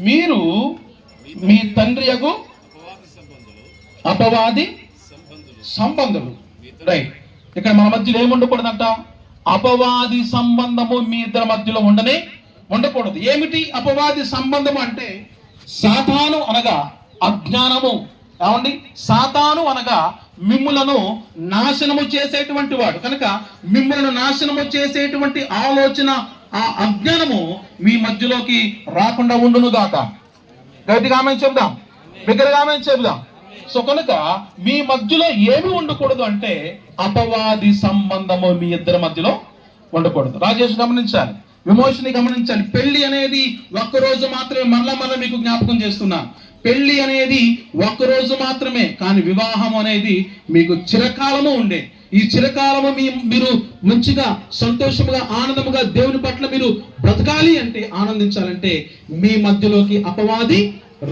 మీరు మీ తండ్రి యగు అపవాది సంబంధులు. రైట్. ఇక్కడ మన మధ్యలో ఏముండకూడదంట? అపవాది సంబంధము మీ ఇద్దరి మధ్యలో ఉండకూడదు. ఏమిటి అపవాది సంబంధం అంటే సాతాను అనగా అజ్ఞానము, ఏమండి. సాతాను అనగా మిమ్ములను నాశనము చేసేటువంటి వాడు. కనుక మిమ్ములను నాశనము చేసేటువంటి ఆలోచన ఆ అజ్ఞానము మీ మధ్యలోకి రాకుండా ఉండును గాక. గట్టిగా ఆమేన్ చెప్దాం, బిగ్గరగా ఆమేన్ చెప్దాం. సో కనుక మీ మధ్యలో ఏమి ఉండకూడదు అంటే అపవాది సంబంధము మీ ఇద్దరి మధ్యలో ఉండకూడదు. రాజేష్ గమనించాలి, విమోచని గమనించాలి. పెళ్లి అనేది ఒక్కరోజు మాత్రమే. మరలా మీకు జ్ఞాపకం చేస్తున్నా, పెళ్లి అనేది ఒక్కరోజు మాత్రమే, కానీ వివాహం అనేది మీకు చిరకాలము ఉండే. ఈ చిరకాలము మీరు మంచిగా సంతోషముగా ఆనందముగా దేవుని పట్ల మీరు బ్రతకాలి అంటే, ఆనందించాలంటే మీ మధ్యలోకి అపవాది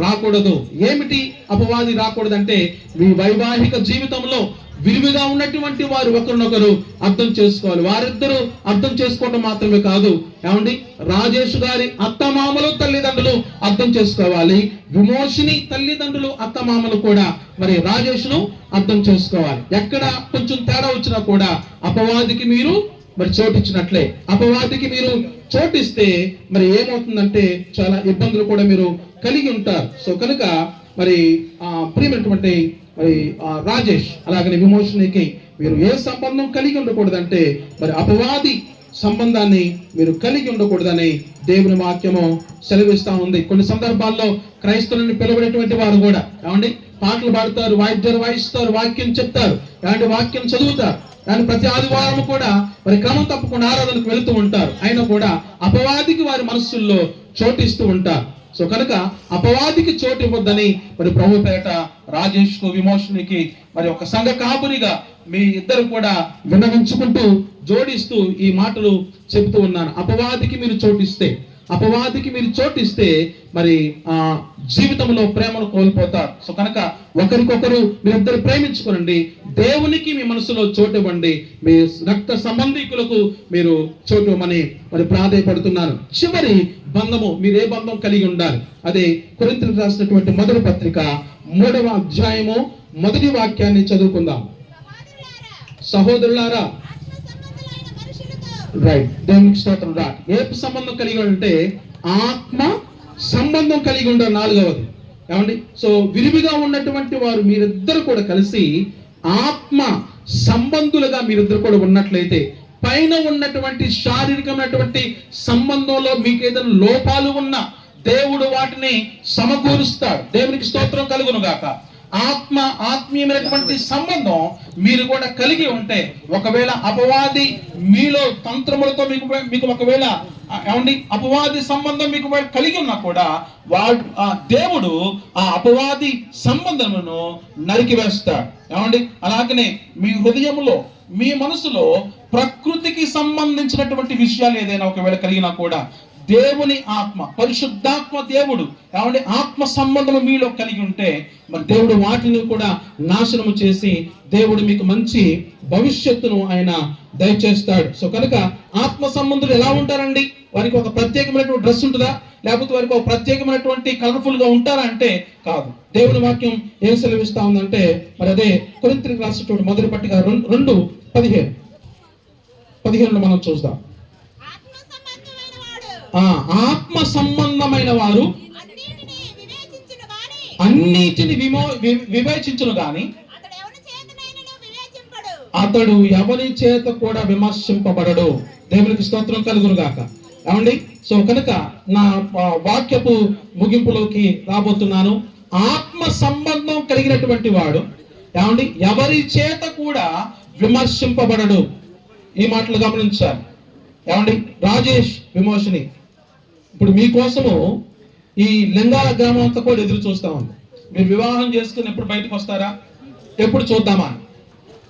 రాకూడదు. ఏమిటి అపవాది రాకూడదంటే, మీ వైవాహిక జీవితంలో విలువగా ఉన్నటువంటి వారు ఒకరినొకరు అర్థం చేసుకోవాలి. వారిద్దరూ అర్థం చేసుకోవడం మాత్రమే కాదు, ఏమండి, రాజేష్ గారి అత్తమామలు తల్లిదండ్రులు అర్థం చేసుకోవాలి. విమోచిని తల్లిదండ్రులు అత్తమామలు కూడా మరి రాజేష్ను అర్థం చేసుకోవాలి. ఎక్కడ కొంచెం తేడా వచ్చినా కూడా అపవాదికి మీరు మరి చోటిచ్చినట్లే. అపవాదికి మీరు చోటిస్తే మరి ఏమవుతుందంటే చాలా ఇబ్బందులు కూడా మీరు కలిగి ఉంటారు. సో కనుక మరి ప్రియమైనటువంటి మరి రాజేష్ అలాగనే విమోచనకి మీరు ఏ సంబంధం కలిగి ఉండకూడదంటే మరి అపవాది సంబంధాన్ని మీరు కలిగి ఉండకూడదని దేవుని వాక్యము సెలవిస్తా ఉంది. కొన్ని సందర్భాల్లో క్రైస్తవులని పిలువబడేటువంటి వారు కూడా ఏమండి పాటలు పాడతారు, వాయిద్యాలు వాయిస్తారు, వాక్యం చెప్తారు, ఇలాంటి వాక్యం చదువుతారు, కానీ ప్రతి ఆదివారం కూడా మరి క్రమం తప్పకుండా ఆరాధనకు వెళుతూ ఉంటారు. అయినా కూడా అపవాదికి వారి మనస్సుల్లో చోటిస్తూ ఉంటారు. సో కనుక అపవాదికి చోటు ఇవ్వద్దని మరి ప్రభు పేట రాజేష్ కు విమోచనికి మరి ఒక సంఘ కాపురిగా మీ ఇద్దరు కూడా విన్నవించుకుంటూ జోడిస్తూ ఈ మాటలు చెబుతూ ఉన్నాను. అపవాదికి మీరు చోటిస్తే మరి జీవితంలో ప్రేమను కోల్పోతారు. సో కనుక ఒకరికొకరు మీరిద్దరు ప్రేమించుకోనండి, దేవునికి మీ మనసులో చోటు ఇవ్వండి, మీ రక్త సంబంధికులకు మీరు చోటు ఇవ్వమని మరి ప్రాధేయపడుతున్నాను. చివరి బంధము, మీరు ఏ బంధం కలిగి ఉండాలి? అదే కొరింథీయులకు రాసినటువంటి మొదటి పత్రిక 3వ అధ్యాయము 1వ వాక్యాన్ని చదువుకుందాం. సహోదరులారా, రైట్, దేవునికి స్తోత్రం. ఏ సంబంధం కలిగి ఉంటే ఆత్మ సంబంధం కలిగి ఉండాలి. 4వది ఏమండి, సో విరివిగా ఉన్నటువంటి వారు మీరిద్దరు కూడా కలిసి ఆత్మ సంబంధులుగా మీరిద్దరు కూడా ఉన్నట్లయితే, పైన ఉన్నటువంటి శారీరకమైనటువంటి సంబంధంలో మీకు ఏదైనా లోపాలు ఉన్నా దేవుడు వాటిని సమకూరుస్తాడు. దేవునికి స్తోత్రం కలుగును గాక. ఆత్మీయమైనటువంటి సంబంధం మీరు కూడా కలిగి ఉంటే, ఒకవేళ అపవాది మీలో తంత్రములతో మీకు ఒకవేళ ఏమండి అపవాది సంబంధం మీకు కలిగి ఉన్నా కూడా దేవుడు ఆ అపవాది సంబంధమును నరికివేస్తాడు. ఏమండి, అలాగనే మీ హృదయంలో మీ మనసులో ప్రకృతికి సంబంధించినటువంటి విషయాలు ఏదైనా ఒకవేళ కలిగినా కూడా దేవుని ఆత్మ, పరిశుద్ధాత్మ దేవుడు ఏమంటే ఆత్మ సంబంధం మీలో కలిగి ఉంటే మరి దేవుడు వాటిని కూడా నాశనము చేసి దేవుడు మీకు మంచి భవిష్యత్తును ఆయన దయచేస్తాడు. సో కనుక ఆత్మ సంబంధులు ఎలా ఉంటారండి? వారికి ఒక ప్రత్యేకమైనటువంటి డ్రెస్ ఉంటుందా, లేకపోతే వారికి ఒక ప్రత్యేకమైనటువంటి కలర్ఫుల్ గా ఉంటారా అంటే కాదు. దేవుని వాక్యం ఏం సెలవిస్తా ఉందంటే మరి అదే కొరింథీయులకు రాసినటువంటి మొదటి పత్రిక 2:15 మనం చూద్దాం. ఆత్మ సంబంధమైన వారు అన్నిటిని వివేచించును గాని అతడు ఎవరి చేత కూడా విమర్శింపబడడు. దేవునికి స్తోత్రం కలుగును గాక. ఏమండి, సో కనుక నా వాక్యపు ముగింపులోకి రాబోతున్నాను. ఆత్మ సంబంధం కలిగినటువంటి వాడు ఏమండి ఎవరి చేత కూడా విమర్శింపబడడు. ఈ మాటలు గమనించాలి. ఏమండి, రాజేష్ విమోచని ఇప్పుడు మీకోసము ఈ లింగాల గ్రామం అంతా కూడా ఎదురు చూస్తా ఉంది. మీరు వివాహం చేసుకుని ఎప్పుడు బయటకు వస్తారా, ఎప్పుడు చూద్దామా.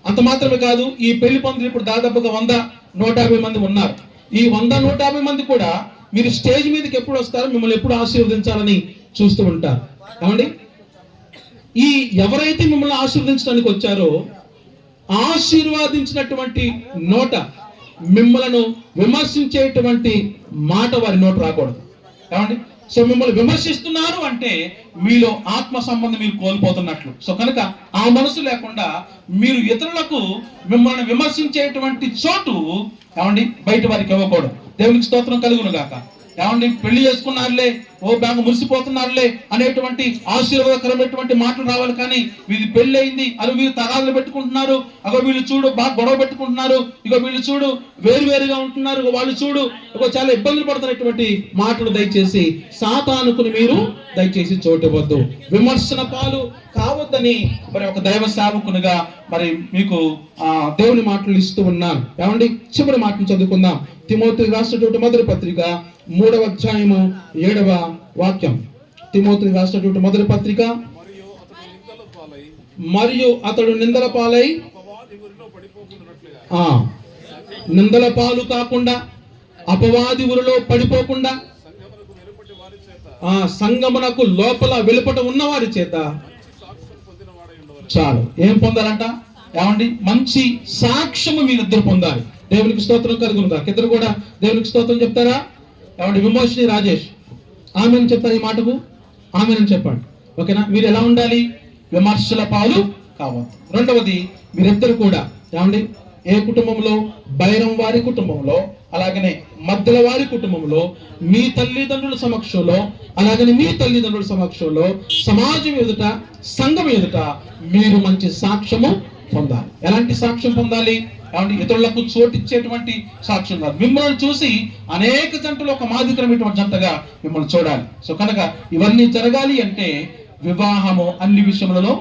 అంత మాత్రమే కాదు, ఈ పెళ్లి పందులు ఇప్పుడు దాదాపుగా 100-150 మంది ఉన్నారు. ఈ 100-150 మంది కూడా మీరు స్టేజ్ మీదకి ఎప్పుడు వస్తారో, మిమ్మల్ని ఎప్పుడు ఆశీర్వదించాలని చూస్తూ ఉంటారు. ఏమండి, ఈ ఎవరైతే మిమ్మల్ని ఆశీర్వదించడానికి వచ్చారో ఆశీర్వాదించినటువంటి నోట మిమ్మల్ని విమర్శించేటువంటి మాట వారి నోట రాకూడదు. ఏమండి, సో మిమ్మల్ని విమర్శిస్తున్నారు అంటే మీలో ఆత్మ సంబంధం మీరు కోల్పోతున్నట్లు. సో కనుక ఆ మనసు లేకుండా మీరు ఇతరులకు మిమ్మల్ని విమర్శించేటువంటి చోటు ఏమండి బయట వారికి ఇవ్వకూడదు. దేవునికి స్తోత్రం కలుగును గాక. ఏమండి పెళ్లి చేసుకున్నారులే, ఓ బ్యాంకు మురిసిపోతున్నారులే అనేటువంటి ఆశీర్వాదకరమైనటువంటి మాటలు రావాలి. కానీ వీళ్ళు పెళ్లి అయింది, అది వీళ్ళు తగాదులు పెట్టుకుంటున్నారు, అగో వీళ్ళు చూడు బాగా గొడవ పెట్టుకుంటున్నారు, ఇగో వీళ్ళు చూడు వేరువేరుగా ఉంటున్నారు, ఇగో వాళ్ళు చూడు ఇగో చాలా ఇబ్బందులు పడుతున్నటువంటి మాటలు దయచేసి సాతానుకుని మీరు దయచేసి చోటివ్వద్దు, విమర్శన పాలు కావద్దని మరి ఒక దైవ సేవకునిగా మరి మీకు దేవుని మాటలు ఇస్తూ ఉన్నాను. ఏమండి చివరి మాటలు చదువుకుందాం. తిమోతికి రాసినటువంటి మొదటి పత్రిక 3వ అధ్యాయము 7వ వాక్యం. తిమోతికి రాసినటువంటి మొదటి పత్రిక, మరియు అతడు నిందల పాలై నిందల పాలు కాకుండా అపవాది ఉరిలో పడిపోకుండా సంగమునకు లోపల వెలుపట ఉన్నవారి చేత చాలు ఏం పొందాలంట? ఏమండి మంచి సాక్ష్యము మీరిద్దరు పొందాలి. దేవునికి స్తోత్రం కలుగునుగా. ఇద్దరు కూడా దేవునికి స్తోత్రం చెప్తారా? ఏమండి విమోషిని రాజేష్ ఆమెను చెప్తారు ఈ మాటకు, ఆమెను చెప్పండి. ఓకేనా? మీరు ఎలా ఉండాలి? విమర్శల పాలు కావద్దు. రెండవది, మీరిద్దరు కూడా ఏమండి ఏ కుటుంబంలో? బైరం వారి కుటుంబంలో, అలాగనే మధ్యల వారి కుటుంబంలో, మీ తల్లిదండ్రుల సమక్షంలో, అలాగనే మీ తల్లిదండ్రుల సమక్షంలో, సమాజం ఎదుట, సంఘం ఎదుట మీరు మంచి సాక్ష్యము పొందాలి. ఎలాంటి సాక్ష్యం పొందాలి? ఏమంటే ఇతరులకు చోటిచ్చేటువంటి సాక్ష్యం కాదు. మిమ్మల్ని చూసి అనేక జంటలు ఒక మాదిరికరమైనటువంటి జంటగా మిమ్మల్ని చూడాలి. సో కనుక ఇవన్నీ జరగాలి అంటే వివాహము అన్ని విషయములలో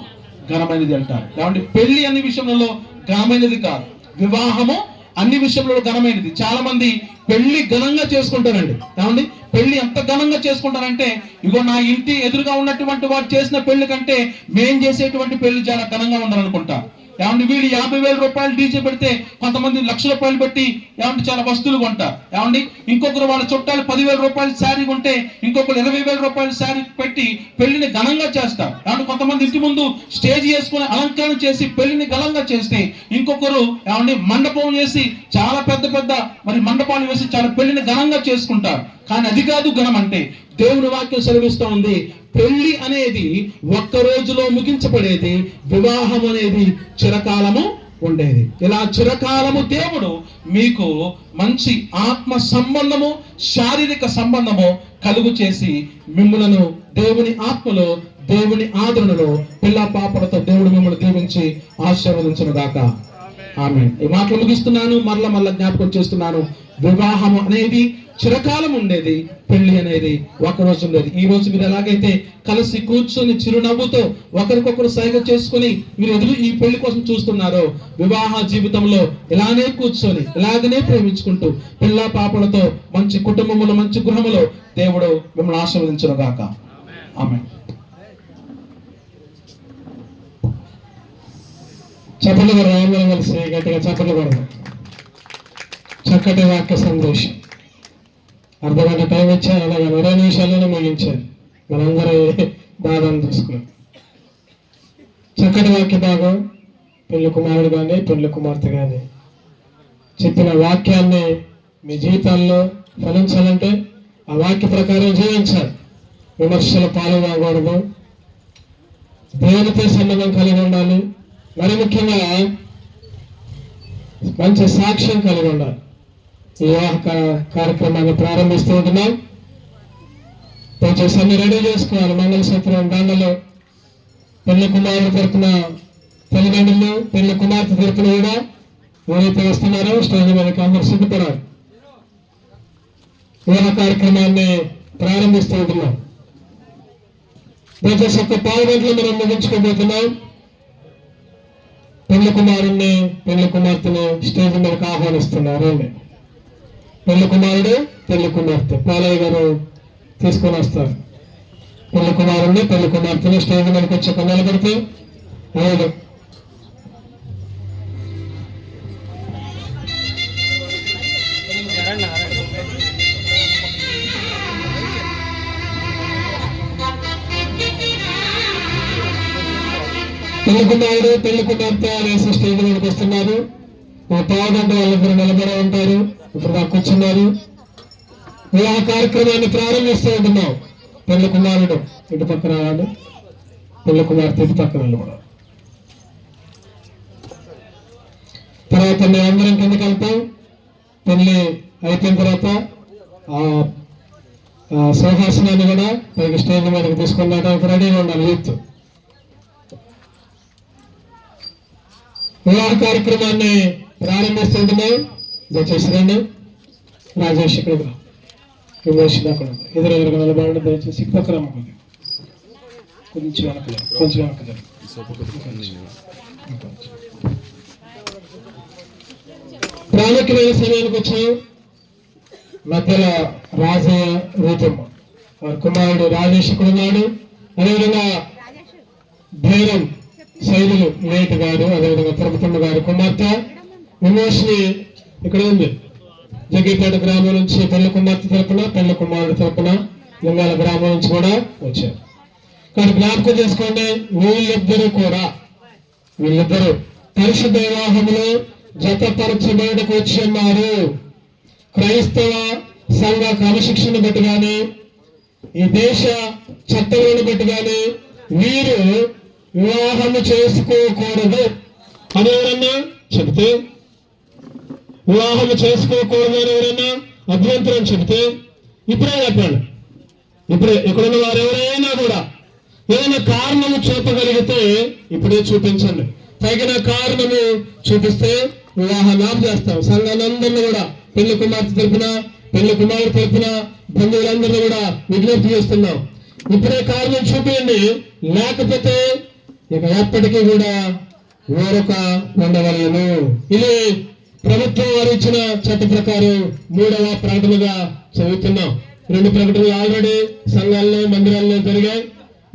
ఘనమైనది అంటారు. ఏమంటే పెళ్లి అన్ని విషయములలో ఘనమైనది కాదు, వివాహము అన్ని విషయంలో ఘనమైనది. చాలా మంది పెళ్లి ఘనంగా చేసుకుంటారండి. ఏమండి పెళ్లి ఎంత ఘనంగా చేసుకుంటారంటే, ఇగో నా ఇంటి ఎదురుగా ఉన్నటువంటి వారు చేసిన పెళ్లి కంటే మేం చేసేటువంటి పెళ్లి చాలా ఘనంగా ఉండాలనుకుంటా. ఏమంటే వీళ్ళు 50,000 రూపాయలు డీజే పెడితే కొంతమంది లక్షల రూపాయలు పెట్టి ఏమంటే చాలా వస్తువులు కొంటారు. ఏమండి ఇంకొకరు వాళ్ళ చుట్టాలు 10,000 రూపాయలు శారీ కొంటే ఇంకొకరు 20,000 రూపాయల శారీ పెట్టి పెళ్లిని ఘనంగా చేస్తారు. ఏమంటే కొంతమంది ఇంటి ముందు స్టేజ్ చేసుకుని అలంకరణ చేసి పెళ్లిని ఘనంగా చేస్తే, ఇంకొకరు ఏమండి మండపం వేసి చాలా పెద్ద పెద్ద మరి మండపాలు వేసి చాలా పెళ్లిని ఘనంగా చేసుకుంటారు. కానీ అది కాదు ఘనం అంటే. దేవుని వాక్యం సెలవిస్తూ ఉంది, పెళ్లి అనేది ఒక్క రోజులో ముగించబడేది, వివాహం అనేది చిరకాలము ఉండేది. ఇలా చిరకాలము దేవుడు మీకు మంచి ఆత్మ సంబంధము, శారీరక సంబంధము కలుగు చేసి మిమ్మలను దేవుని ఆత్మలో, దేవుని ఆదరణలో పిల్ల పాపలతో దేవుడు మిమ్మల్ని దీవించి ఆశీర్వదించును గాక. ఆమేన్. ఈ మాటలు ముగిస్తున్నాను, మరల జ్ఞాపకం చేస్తున్నాను. వివాహం అనేది చిరకాలం ఉండేది, పెళ్లి అనేది ఒక రోజు ఉండేది. ఈ రోజు మీరు ఎలాగైతే కలిసి కూర్చొని చిరునవ్వుతో ఒకరికొకరు సైగ చేసుకుని మీరు ఎదురు ఈ పెళ్లి కోసం చూస్తున్నారో, వివాహ జీవితంలో ఇలానే కూర్చొని ఇలాగనే ప్రేమించుకుంటూ పిల్ల పాపలతో మంచి కుటుంబములో, మంచి గృహములో దేవుడు మిమ్మల్ని ఆశీర్వదించును గాక. ఆమేన్. చప్పట్లు కొడదాం, కలిసి గట్టిగా చప్పట్లు కొడదాం. చక్కటి వాక్య సందేశం. అర్ధగంట టైం ఇచ్చారు, అలాగే 20 నిమిషాల్లోనే ముగించారు. మనందరూ బాధను తీసుకున్నాం. చక్కటి వాక్య భాగం. పెళ్లి కుమారుడు కానీ పెళ్లి కుమార్తె కానీ చెప్పిన వాక్యాన్ని మీ జీవితాల్లో ఫలించాలంటే ఆ వాక్య ప్రకారం జీవించాలి. విమర్శల పాలు కాకూడదు, దేవునితో సంబంధం కలిగి ఉండాలి, మరి ముఖ్యంగా మంచి సాక్ష్యం కలిగి ఉండాలి. ఈ వివాహ కార్యక్రమాన్ని ప్రారంభిస్తూ ఉంటున్నాం. దయచేసి అన్ని రెడీ చేసుకోవాలి. మంగళసూత్రం, దండలు, పెళ్లి కుమారుడు తరపున తల్లిదండ్రులు, పెళ్లి కుమార్తె తరపున కూడా ఎవరైతే వస్తున్నారో స్టేజ్ మీదకి అందరూ సిద్ధపడాలి. వివాహ కార్యక్రమాన్ని ప్రారంభిస్తూ ఉంటున్నాం. దయచేసి ఒక పావు గంటలో మనం ముగించుకోబోతున్నాం. పెళ్లి కుమారుణ్ణి, పెళ్లి కుమార్తెని స్టేజ్ మీదకి ఆహ్వానిస్తున్నారు. పెళ్లి కుమారుడు, పెళ్లి కుమార్తె పాలయ్య గారు తీసుకొని వస్తారు. పెళ్లి కుమారుణ్ణి, పెళ్లి కుమార్తెని స్టేజ్ మీదకి వచ్చి నిలబెడితే లేదు. పెళ్లి కుమారుడు, పెళ్లి కుమార్తె వేసి స్టేజ్ మీదకి వస్తున్నారు. ఒక పావు గంట వాళ్ళిద్దరు నిలబడి ఉంటారు, ఇప్పుడు దాకా కూర్చున్నారు. వివాహ కార్యక్రమాన్ని ప్రారంభిస్తూ ఉంటున్నాం. పెళ్లి కుమారుడు ఇటు పక్కన రావాలి, పెళ్లి కుమార్తె ఇటు పక్కన నిలబడాలి. తర్వాత మేము అందరం కిందకి వెళ్తాం. పెళ్లి అయిపోయిన తర్వాత సింహాసనాన్ని కూడా పైకి స్టేజ్ మీదకి తీసుకున్నట్టు రెడీగా ఉండాలి యూత్. వివాహ కార్యక్రమాన్ని ప్రారంభిస్తుంటున్నాం. దయచేసి రండి. రాజేష్ ఇక్కడ విమోషన్ అక్కడ ఎదురెదురుగా నిలబడండి. దయచేసి పక్క రమ్మ కొంచెం వెనక ప్రాముఖ్యమైన సమయానికి వచ్చాం. మధ్యలో రాజయ్య రూపమ్మ వారి కుమారుడు రాజేష్ ఇక్కడ ఉన్నాడు. అదేవిధంగా ధైర్యం శైలులు లేట్ గారు, అదేవిధంగా తిరుపతమ్మ గారు కుమార్తె విమోషిని ఇక్కడ ఉంది. జగ్గిపేట గ్రామం నుంచి పెళ్లి కుమార్తె తరపున, పెళ్లి కుమారుడు తరపున లింగాల గ్రామం నుంచి కూడా వచ్చారు. కానీ జ్ఞాపకం చేసుకోండి, వీళ్ళిద్దరూ పరిశుద్ధ వివాహంలో జతపరచబడకు వచ్చి ఉన్నారు. క్రైస్తవ సంఘ క్రమశిక్షణ బట్టి గాని, ఈ దేశ చట్టాలను బట్టి గాని వీరు వివాహము చేసుకోకూడదు అని ఎవరన్నా చెబితే, వివాహము చేసుకోకూడదు అని ఎవరైనా అభ్యంతరం చెబితే ఇప్పుడే చెప్పండి. ఇప్పుడే ఇక్కడున్న వారు ఎవరైనా కూడా ఏదైనా కారణము చూపగలిగితే ఇప్పుడే చూపించండి. తగిన కారణము చూపిస్తే వివాహాన్ని ఆపు చేస్తాం. సంఘాలందరినీ కూడా పెళ్లి కుమార్తె తరపున, పెళ్లి కుమారుడు తరపున బంధువులందరినీ కూడా విజ్ఞప్తి చేస్తున్నాం. ఇప్పుడే కారణం చూపించండి, లేకపోతే ఇక ఎప్పటికీ కూడా వేరొక ఉండవలను. ఇది ప్రభుత్వం వారు ఇచ్చిన చట్ట ప్రకారం 3వ ప్రకటనగా చదువుతున్నాం. 2 ప్రకటనలు ఆల్రెడీ సంఘాల్లో మందిరాల్లో జరిగాయి.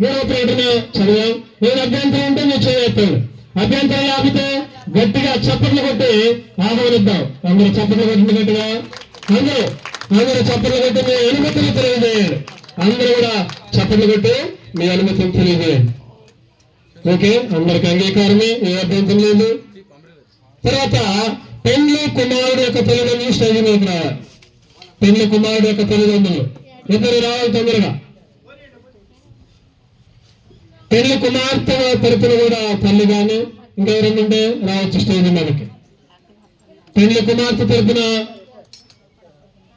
3వ ప్రకటన చదివాం. నేను అభ్యంతరం ఉంటే మీరు చేయొద్దండి. అభ్యంతరం లేకపోతే గట్టిగా చప్పట్లు కొట్టి ఆహ్వానిద్దాం. అందరూ చప్పట్లు కొట్టిన గట్టిగా అందరూ చప్పట్లు కొట్టి మీ అనుమతిని తెలియజేయండి. అందరూ కూడా చప్పట్లు కొట్టి మీ అనుమతిని తెలియజేయండి. ఓకే, అందరికి అంగీకారమే, ఏ అభ్యంతరం లేదు. తర్వాత పెళ్లి కుమారుడు యొక్క తల్లిదండ్రులు స్టేజ్ మీదకి రావాలి. పెళ్లి కుమారుడు యొక్క తల్లిదండ్రులు ఇద్దరు రావాలి తొందరగా. పెళ్లి కుమార్తె తరపున కూడా తల్లి కానీ ఇంకా ఎవరంటే రావచ్చు స్టేజ్ మీదకి. పెళ్లి కుమార్తె తరపున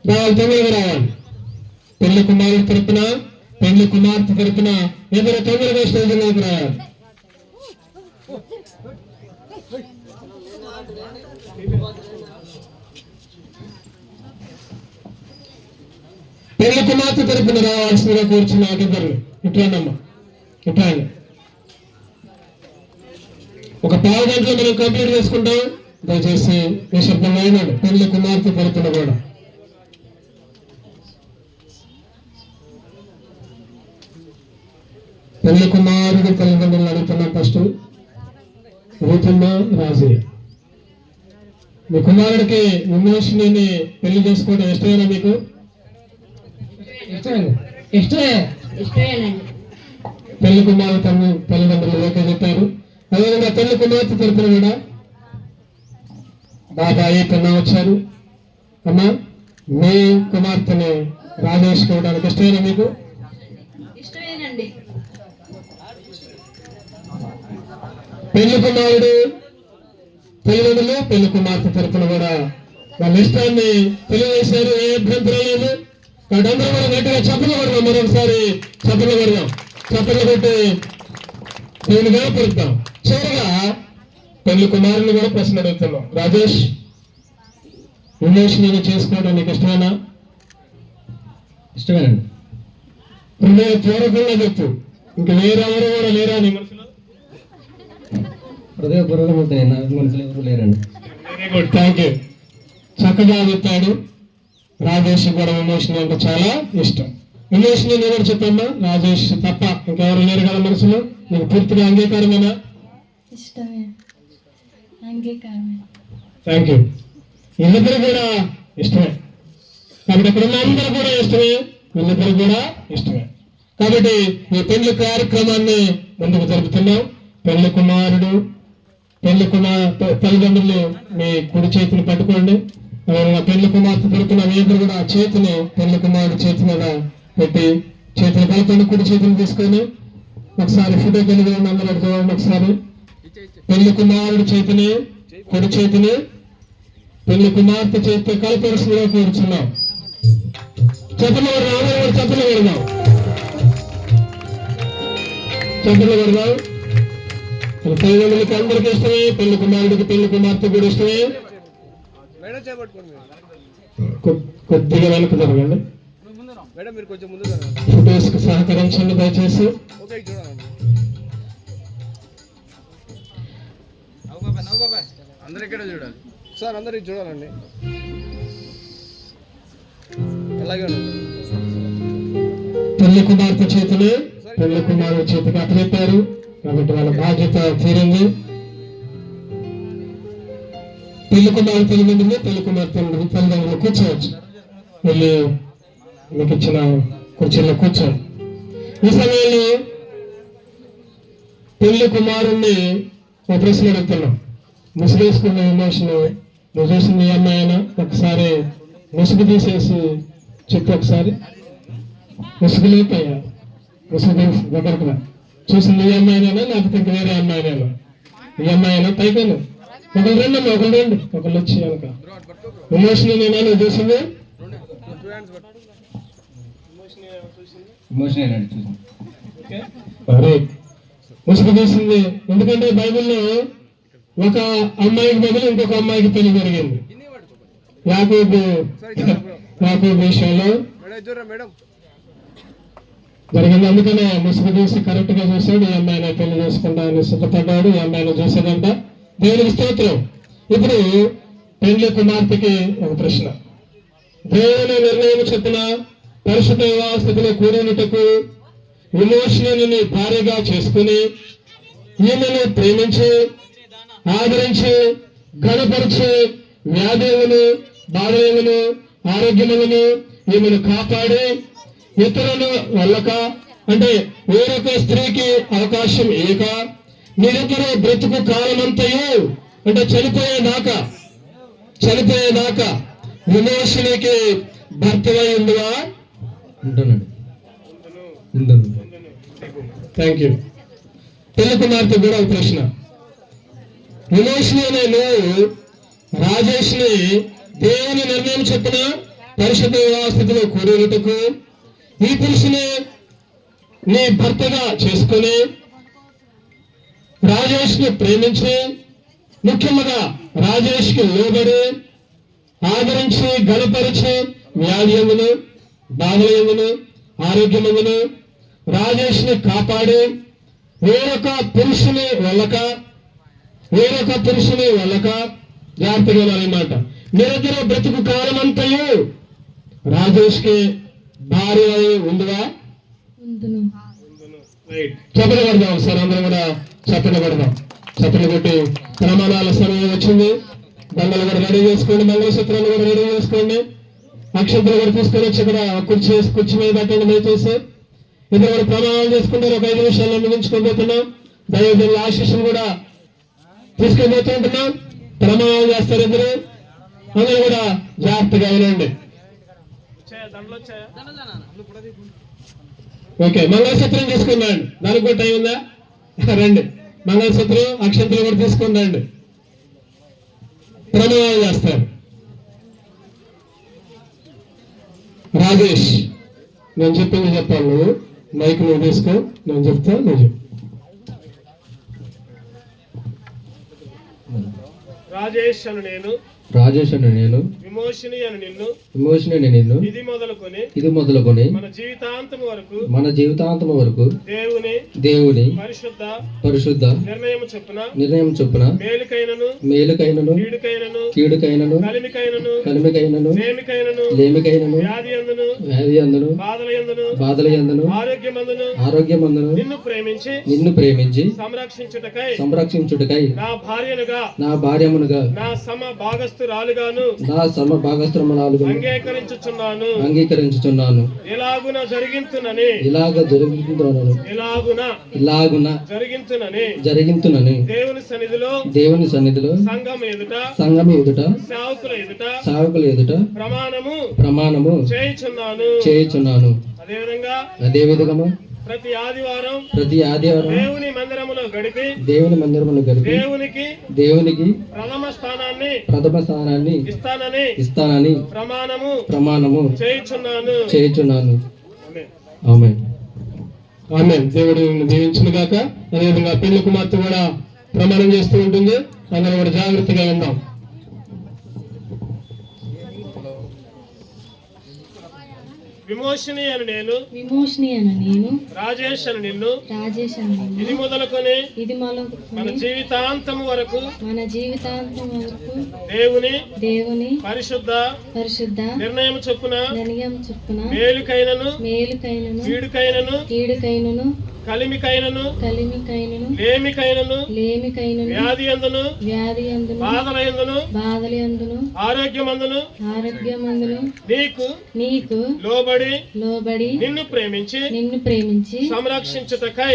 రావాలి, తొందరగా రావాలి. పెళ్లి కుమారుడు తరపున, పెళ్లి కుమార్తె తరపున ఇద్దరు తొందరగా స్టేజ్ మీదకి రావాలి. పెళ్లి కుమార్తె తరపున రావాల్సిందిగా కూర్చున్న ఇద్దరు ఇట్లాండమ్మా, ఇట్లాండి. ఒక పావు గంటలో మనం కంప్లీట్ చేసుకుంటాం. దయచేసి నిశ్శబ్దంగా అయినాడు. పెళ్లి కుమార్తె తరపున కూడా పెళ్లి కుమారుడు తల్లిదండ్రులు అడుగుతున్నాం. ఫస్ట్ రూపమ్మ, రాజయ్య, మీ కుమారుడికి విమోషిని పెళ్లి చేసుకోవడం ఇష్టమేనా మీకు? పెళ్లి కుమారుడు తల్లిదండ్రులు ఓకే చెప్పారు. అదేవిధంగా పెళ్లి కుమార్తె తరపున కూడా బాబాయి పిన్న వచ్చారు. అమ్మా, మీ కుమార్తెని రాజేష్ ఇవ్వడానికి ఇష్టమేనా మీకు? పెళ్లి కుమారుడు తల్లిదండ్రులు పెళ్లి కుమార్తె తరపున కూడా వాళ్ళ ఇష్టాన్ని తెలియజేశారు. ఏ అభ్యంతరం లేదు. కాబట్టి అందరూ కూడా గట్టిగా చప్పట్లు కొడదాం. మరొకసారి చప్పట్లు కొడదాం. చప్పట్లు కొట్టి దీన్ని కనపరుద్దాం. చివరిగా పెళ్లి కుమారుని కూడా ప్రశ్న అడుగుతున్నాం. రాజేష్, విమోషణ చేసుకోవడం నీకు ఇష్టమేనా? ఇష్టమేనండి. హృదయపూర్వకంగా చెప్పు. ఇంక వేరెవరు కూడా లేరా నీ మనసులో? హృదయపూర్వకంగా మనసులో ఎవరు లేరండి. Very good, thank you. చక్కగా చెప్పాడు. రాజేష్ కూడా విమోషణ అంటే చాలా ఇష్టం. విమోషణ ఎవరు చెప్పమ్మా? రాజేష్ తప్ప ఇంకెవరు లేరు కదా మనసులో? నీకు పూర్తిగా అంగీకారమేనా? Thank you. వీళ్ళిద్దరు కూడా ఇష్టమే. కాబట్టి ఇక్కడ ఉన్న అందరూ కూడా ఇష్టమే, వీళ్ళిద్దరు కూడా ఇష్టమే. కాబట్టి ఈ పెళ్లి కార్యక్రమాన్ని ముందుకు జరుపుతున్నాం. పెళ్లి కుమారుడు, పెళ్లి తల్లిదండ్రులు మీ కుడి చేతిని పట్టుకోండి. పెళ్లి కుమార్తె తరపున వీళ్ళు కూడా చేతిని పెళ్లి కుమారుడు చేతి మీద పెట్టి చేతులు కలపండి. కుడి చేతిని తీసుకొని ఒకసారి ఫోటో కలిగి అందరూ చూడండి. ఒకసారి పెళ్లి కుమారుడు చేతిని, కుడి చేతిని పెళ్లి కుమార్తె చేతితో కలపవలసిందిగా కూర్చున్నాం. చెప్పలు కొడదాం, చెప్పలు కొడదాం, చెప్పలు కొడదాం. తల్లిదండ్రులకి అందరికీ ఇష్టమే, పెళ్లి కుమారుడికి పెళ్లి కుమార్తె కూడా ఇష్టమే. కొద్దిగా వెనక జరగండి. ఫొటోస్ కి సహకరించండి దయచేసి. అందరు ఇక్కడ చూడాలి సార్, అందరు ఇది చూడాలండి. అలాగే పెళ్లి కుమార్తె చేతులు పెళ్లి కుమారుడు చేతికి అప్పచెప్పారు కాబట్టి వాళ్ళ బాధ్యత తీరింది. పెళ్లి కుమార్తెల ముందు పెళ్లి కుమార్తె తల్లిదండ్రులు కూర్చోవచ్చు. వెళ్ళి మీకు ఇచ్చిన కుర్చీలో కూర్చోండి. ఈ సమయంలో పెళ్లి కుమారుణ్ణి ఒక ప్రశ్న అడుగుతున్నాం. ముసుగేసుకున్న ఎమోషన్ నువ్వు చూసింది ఈ అమ్మాయినా? ఒకసారి ముసుగు తీసేసి చెప్పు ఒకసారి. ముసుగు లేకయ్యా, ముసుగు దగ్గరకు చూసింది ఈ అమ్మాయినైనా లేకపోతే ఇంక వేరే అమ్మాయినైనా? ఈ అమ్మాయినా? పైకను ఒకళ్ళు రండి అమ్మా, ఒకళ్ళు రండి, ఒకళ్ళు వచ్చి కనుక ఎమోషన్ నేనా నువ్వు చూసింది? ముసుగు తీసింది. ఎందుకంటే బైబిల్లో ఒక అమ్మాయికి బదులు ఇంకొక అమ్మాయికి పెళ్లి జరిగింది. యాకోబు విషయంలో జరిగింది. అందుకనే ముసుగు తీసి కరెక్ట్ గా చూశాడు. ఈ అమ్మాయిని పెళ్లి చేసుకుంటానని సిద్ధపడ్డాడు. ఈ అమ్మాయిని చూసేదంట. దేవునికి స్తోత్రం. ఇప్పుడు పెళ్లి కుమార్తెకి ఒక ప్రశ్న. దేవుని నిర్ణయం చొప్పున పరిశుద్ధ వివాహ స్థితిలో కూడినటకు విమోచనని భార్యగా చేసుకుని ఈమెను ప్రేమించి ఆదరించి ఘనపరిచి వ్యాధులను బాధలను ఆరోగ్యములను ఈమెను కాపాడి ఇతరులు వెళ్ళక అంటే వేరొక స్త్రీకి అవకాశం ఇక నిరంతర బ్రతుకు కాలమంతయు అంటే చనిపోయేదాకా విమోచనకి భర్తవై ఉండువా? Thank you. పెళ్లి కుమార్తె కూడా ఒక ప్రశ్న. విమోచన అనే నువ్వు రాజేష్ ని దేవుని నిర్ణయం చొప్పున పరిశుద్ధ వివాహ స్థితిలో కూడినటకు ఈ పురుషుని నీ భర్తగా చేసుకుని రాజేష్ ని ప్రేమించి ముఖ్యంగా రాజేష్ కి లోబడి ఆదరించి గణపరిచి వ్యాధి ఎందును బాధల ఎందును ఆరోగ్యమందును రాజేష్ ని కాపాడి వేరొక పురుషుని వెళ్ళక జాగ్రత్తగా అన్నమాట నిరంతర బ్రతుకు కాలమంతయు రాజేష్ కి భార్య ఉందిగా? చెప్పలు పడదాం సార్, అందరం కూడా చెప్పలు పడదాం. చెప్పలు కొట్టి ప్రమాణాల సమయం వచ్చింది. దండలు కూడా రెడీ చేసుకోండి, మంగళసూత్రాలు కూడా రెడీ చేసుకోండి, అక్షంతలు కూడా తీసుకొని వచ్చి ఇక్కడ కుర్చీ మీద పెట్టండి. దయచేసి ఇద్దరు కూడా ప్రమాణాలు చేసుకుంటారు. ఒక 5 నిమిషాల్లో ముగించుకోబోతున్నాం. దైవజనుల ఆశీస్సులు కూడా తీసుకెళ్ళిపోతుంటున్నాం. ప్రమాణాలు చేస్తారు ఇద్దరు. అందరూ కూడా జాగ్రత్తగా వినండి. ఓకే, మంగళసూత్రం తీసుకున్నాండి. దానికి కూడా టైం ఉందా? రండి, మంగళసూత్రం అక్షంతలు కూడా తీసుకుని రండి. ప్రమాణాలు చేస్తారు. రాజేష్, నేను చెప్పింది చెప్పాను. నువ్వు మైక్ నువ్వు తీసుకో, నేను చెప్తా నువ్వు చెప్పు. రాజేష్ అను నేను విమోచని అని నిన్ను ఇది మొదలుకొని మన జీవితాంతం వరకు దేవుని పరిశుద్ధ నిర్ణయం చొప్పున మేలుకైనను కీడుకైనను కలిమికైనను లేమికైనను వ్యాధి అందును బాధల యందును ఆరోగ్యమందును నిన్ను ప్రేమించి సంరక్షించుటకై నా భార్యమునుగా నా సమ భాగస్థురాలుగాను అంగీకరించుచున్నాను. ఇలాగున జరిగింతునని దేవుని సన్నిధిలో సంఘం ఎదుట సేవకుల ఎదుట ప్రమాణము చేయుచున్నాను. అదే విధంగా ప్రతి ఆదివారం దేవుని మందిరములో గడిపి దేవునికి ప్రథమ స్థానాన్ని ఇస్తానని ప్రమాణము చేయుచున్నాను. ఆమేన్. ఆమేన్. దేవుడు నిన్ను దీవించును గాక. అదేవిధంగా పెళ్లి కుమార్తె కూడా ప్రమాణం చేస్తూ ఉంటుంది. అందరూ కూడా జాగ్రత్తగా ఉందాం. విమోషిని అని నేను రాజేష్ అని నిన్ను ఇది మొదలుకొని మన జీవితాంతం వరకు దేవుని పరిశుద్ధ నిర్ణయం చొప్పున మేలుకైనను కీడుకైనను కలిమికైనను లేమికైనను వ్యాధి అందును బాధలయందును ఆరోగ్యమందును నీకు లోబడి నిన్ను ప్రేమించి సంరక్షించుటకై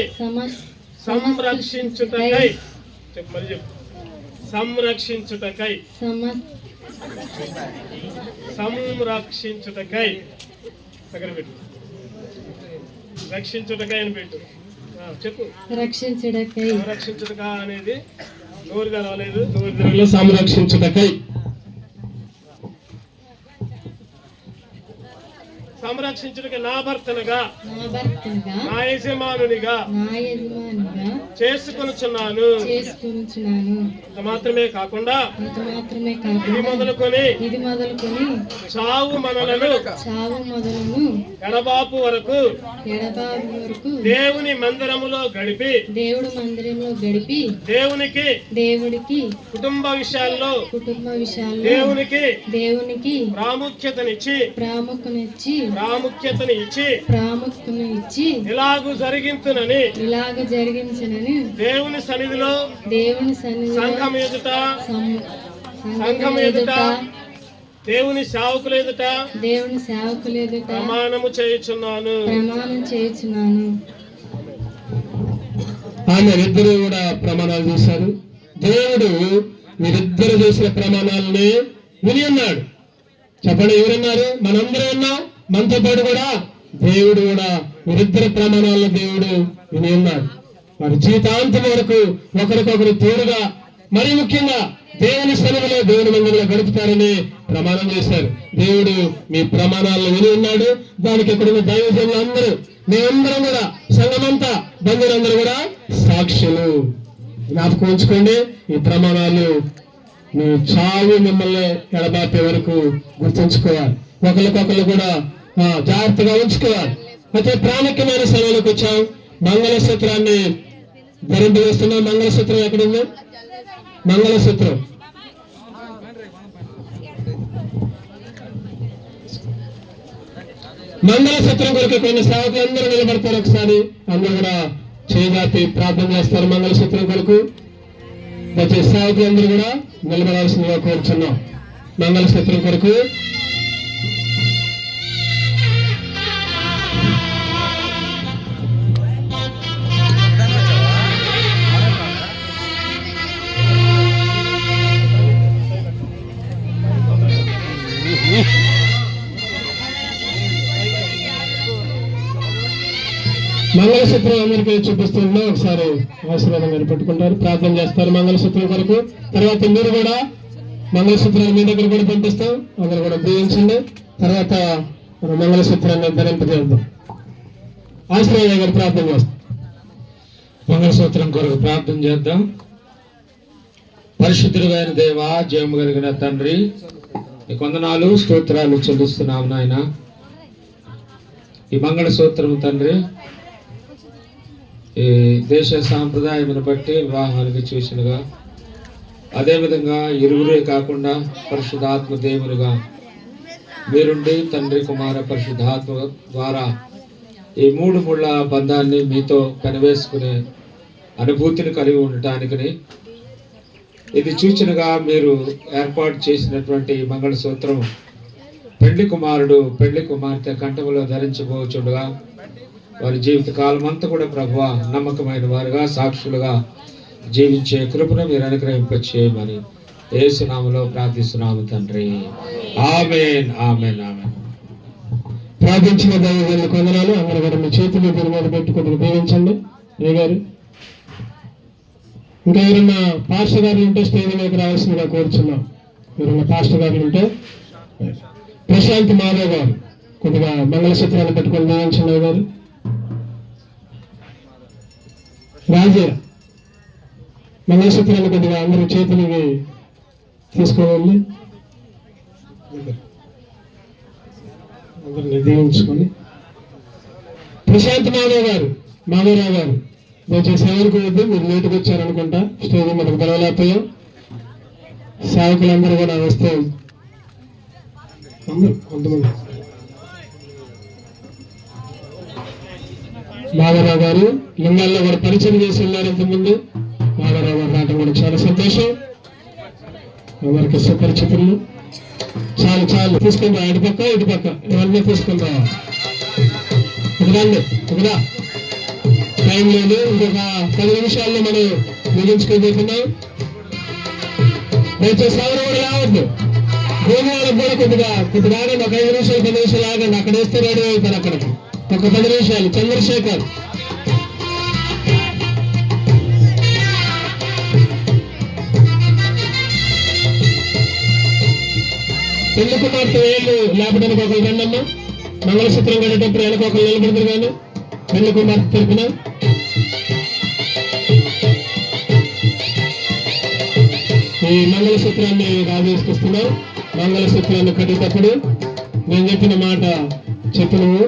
చెప్పు మరి చెప్పు. సంరక్షించుటకై దగ్గర పెట్టు. రక్షించుటకై అని పెట్టు. చెప్పు. రక్షించుటక అనేది నోరు కలవలేదు. నోరు సంరక్షించుటకై సంరక్షించుటకు నా భర్తనుగా నా యజమానునిగా చేసుకొనుచున్నాను. ఇంత మాత్రమే కాకుండా ఇది మొదలుకొని చావు మనలను ఎడబాపు వరకు దేవుని మందిరములో గడిపి దేవునికి కుటుంబ విషయాల్లో దేవునికి ప్రాముఖ్యతనిచ్చి ఇలాగు జరిగించునని దేవుని సన్నిధిలో సంఘం ఎదుట దేవుని సేవకుల ఎదుట ప్రమాణము చేయుచున్నాను. ఆమె ఇద్దరు కూడా ప్రమాణాలు చేశారు. దేవుడు మీరిద్దరు చేసిన ప్రమాణాలని విని ఉన్నాడు. చెప్పండి, ఎవరున్నారు? మనందరూ ఉన్నాం. మనతో పాటు కూడా దేవుడు కూడా మీరిద్దరు ప్రమాణాలను దేవుడు విని ఉన్నాడు. వారి జీవితాంతం వరకు ఒకరికొకరు తోడుగా, మరీ ముఖ్యంగా దేవుని సన్నిధిలో దేవుని మందిరంలో గడుపుతారని ప్రమాణం చేశారు. దేవుడు మీ ప్రమాణాలను విని ఉన్నాడు. దానికి ఎక్కడున్న దైవజనులు అందరూ, మేమందరం కూడా, సంఘమంతా, బంధువులందరూ కూడా సాక్షులు. జ్ఞాపకం ఉంచుకోండి, ఈ ప్రమాణాలు మీ చావు మిమ్మల్ని ఎడబాపే వరకు గుర్తుంచుకోవాలి. ఒకరికొకరు కూడా జాగ్రత్తగా ఉంచుకోవాలి. అయితే ప్రాముఖ్యమైన సమయంలోకి వచ్చాం. మంగళసూత్రాన్ని ధరింపజేస్తున్నాం. మంగళసూత్రం ఎక్కడుంది? మంగళసూత్రం కొరకు కొన్ని సేవకులు అందరూ నిలబడతారు. ఒకసారి అందరూ కూడా చేయజాతి ప్రార్థన చేస్తారు. మంగళసూత్రం కొరకు వచ్చే సేవకులందరూ కూడా నిలబడాల్సిందిగా కోరుచున్నాం. మంగళసూత్రం కొరకు మంగళసూత్రం అందరికీ చూపిస్తున్నా. ఒకసారి ఆశీర్వాదం పెట్టుకుంటారు, ప్రార్థన చేస్తారు మంగళసూత్రం కొరకు. తర్వాత మీరు కూడా మంగళసూత్రాన్ని మీ దగ్గర కూడా పంపిస్తాం. అందరూ కూడా దీవించండి. తర్వాత మనం మంగళసూత్రాన్ని ధరింపజేద్దాం. ఆశీర్వాదం గారు ప్రార్థన చేస్తాం. మంగళసూత్రం కొరకు ప్రార్థన చేద్దాం. పరిశుద్ధుడైన దేవ, జయము కలిగిన తండ్రి, నీకు వందనాలు స్తోత్రాలు చెల్లిస్తున్నాము నాయన. ఈ మంగళసూత్రం తండ్రి ఈ దేశ సాంప్రదాయమును బట్టి వివాహానికి చూసినగా, అదేవిధంగా ఇరువురే కాకుండా పరిశుద్ధాత్మ దేవునిగా మీరుండి తండ్రి కుమార పరిశుద్ధాత్మ ద్వారా ఈ మూడు ముళ్ళ బంధాన్ని మీతో కనివేసుకునే అనుభూతిని కలిగి ఉండటానికి ఇది సూచనగా మీరు ఏర్పాటు చేసినటువంటి మంగళసూత్రం పెళ్లి కుమారుడు పెళ్లి కుమార్తె కంఠములో ధరించబోచుండగా వారి జీవిత కాలం అంతా కూడా ప్రభువా నమ్మకమైన వారుగా సాక్షులుగా జీవించే కృపను మీరు అనుగ్రహింపచేయమని యేసు నామములో ప్రార్థిస్తున్నాము తండ్రి. ఆమేన్, ఆమేన్, ఆమేన్. ప్రార్థించిన దైవాన్ని కొందనాలు. అందరూ కూడా మీ చేతులు దీని మీద పెట్టి కొద్దిగా దీవించండి. ఏ గారు ఇంకా ఎవరన్నా పాస్టర్ గారు ఉంటే స్టేజ్ మీదకి రావాల్సిందిగా కోరుచున్నాం. ఎవరన్నా పాస్టర్ గారు ఉంటే ప్రశాంత్ మాధవ్ గారు కొద్దిగా మంగళసూత్రాన్ని పెట్టుకొని దీవించండి. గారు రాజే మంగళసూత్రాన్ని కొద్దిగా అందరూ చేతులకి తీసుకోవాలి. అందరిని దీవించుకొని ప్రశాంత్ మాధవరావు గారు దయచేసి ఎవరికి వద్దు, మీరు లేటుకు వచ్చారనుకుంటా. స్టేజ్ మనకు బలవలేకపోయాం. సేవకులందరూ కూడా వస్తే అందరూ కొంతమంది. మాధవరావు గారు లింగాల్లో కూడా పరిచయం చేసి ఉన్నారు ఇంతకుముందు. మాధవరావు గారు రావడం కూడా చాలా సంతోషం. అందరికి సుపరిచితులు. చాలు తీసుకుందా, ఇటు పక్క ఇవన్నీ తీసుకుందా. ఇదిరా టైం లేదు, ఇంకొక 10 నిమిషాల్లో మనం ముగించుకోబోతున్నాం. దయచేసి ఎవరు కూడా రావద్దు. భూమి వాళ్ళకి కూడా కొద్దిగా ఆగండి. ఒక 5 నిమిషాలు 10 నిమిషాలు ఆగండి. అక్కడ వేస్తే రెడీ అవుతారు. అక్కడికి ఒక 10 నిమిషాలు. చంద్రశేఖర్ పెళ్లి కుమార్తె వేళ్ళు లేపడానికి ఒకరు రండమ్మా. మంగళసూత్రం కట్టేటప్పుడు వెనక ఒకరు నిలబడతారు. కానీ పెళ్లి కుమార్తె తరపున ఈ మంగళసూత్రాన్ని రాజేసుకొస్తున్నాం. మంగళసూత్రాన్ని కట్టేటప్పుడు నేను చెప్పిన మాట చెప్పినవు.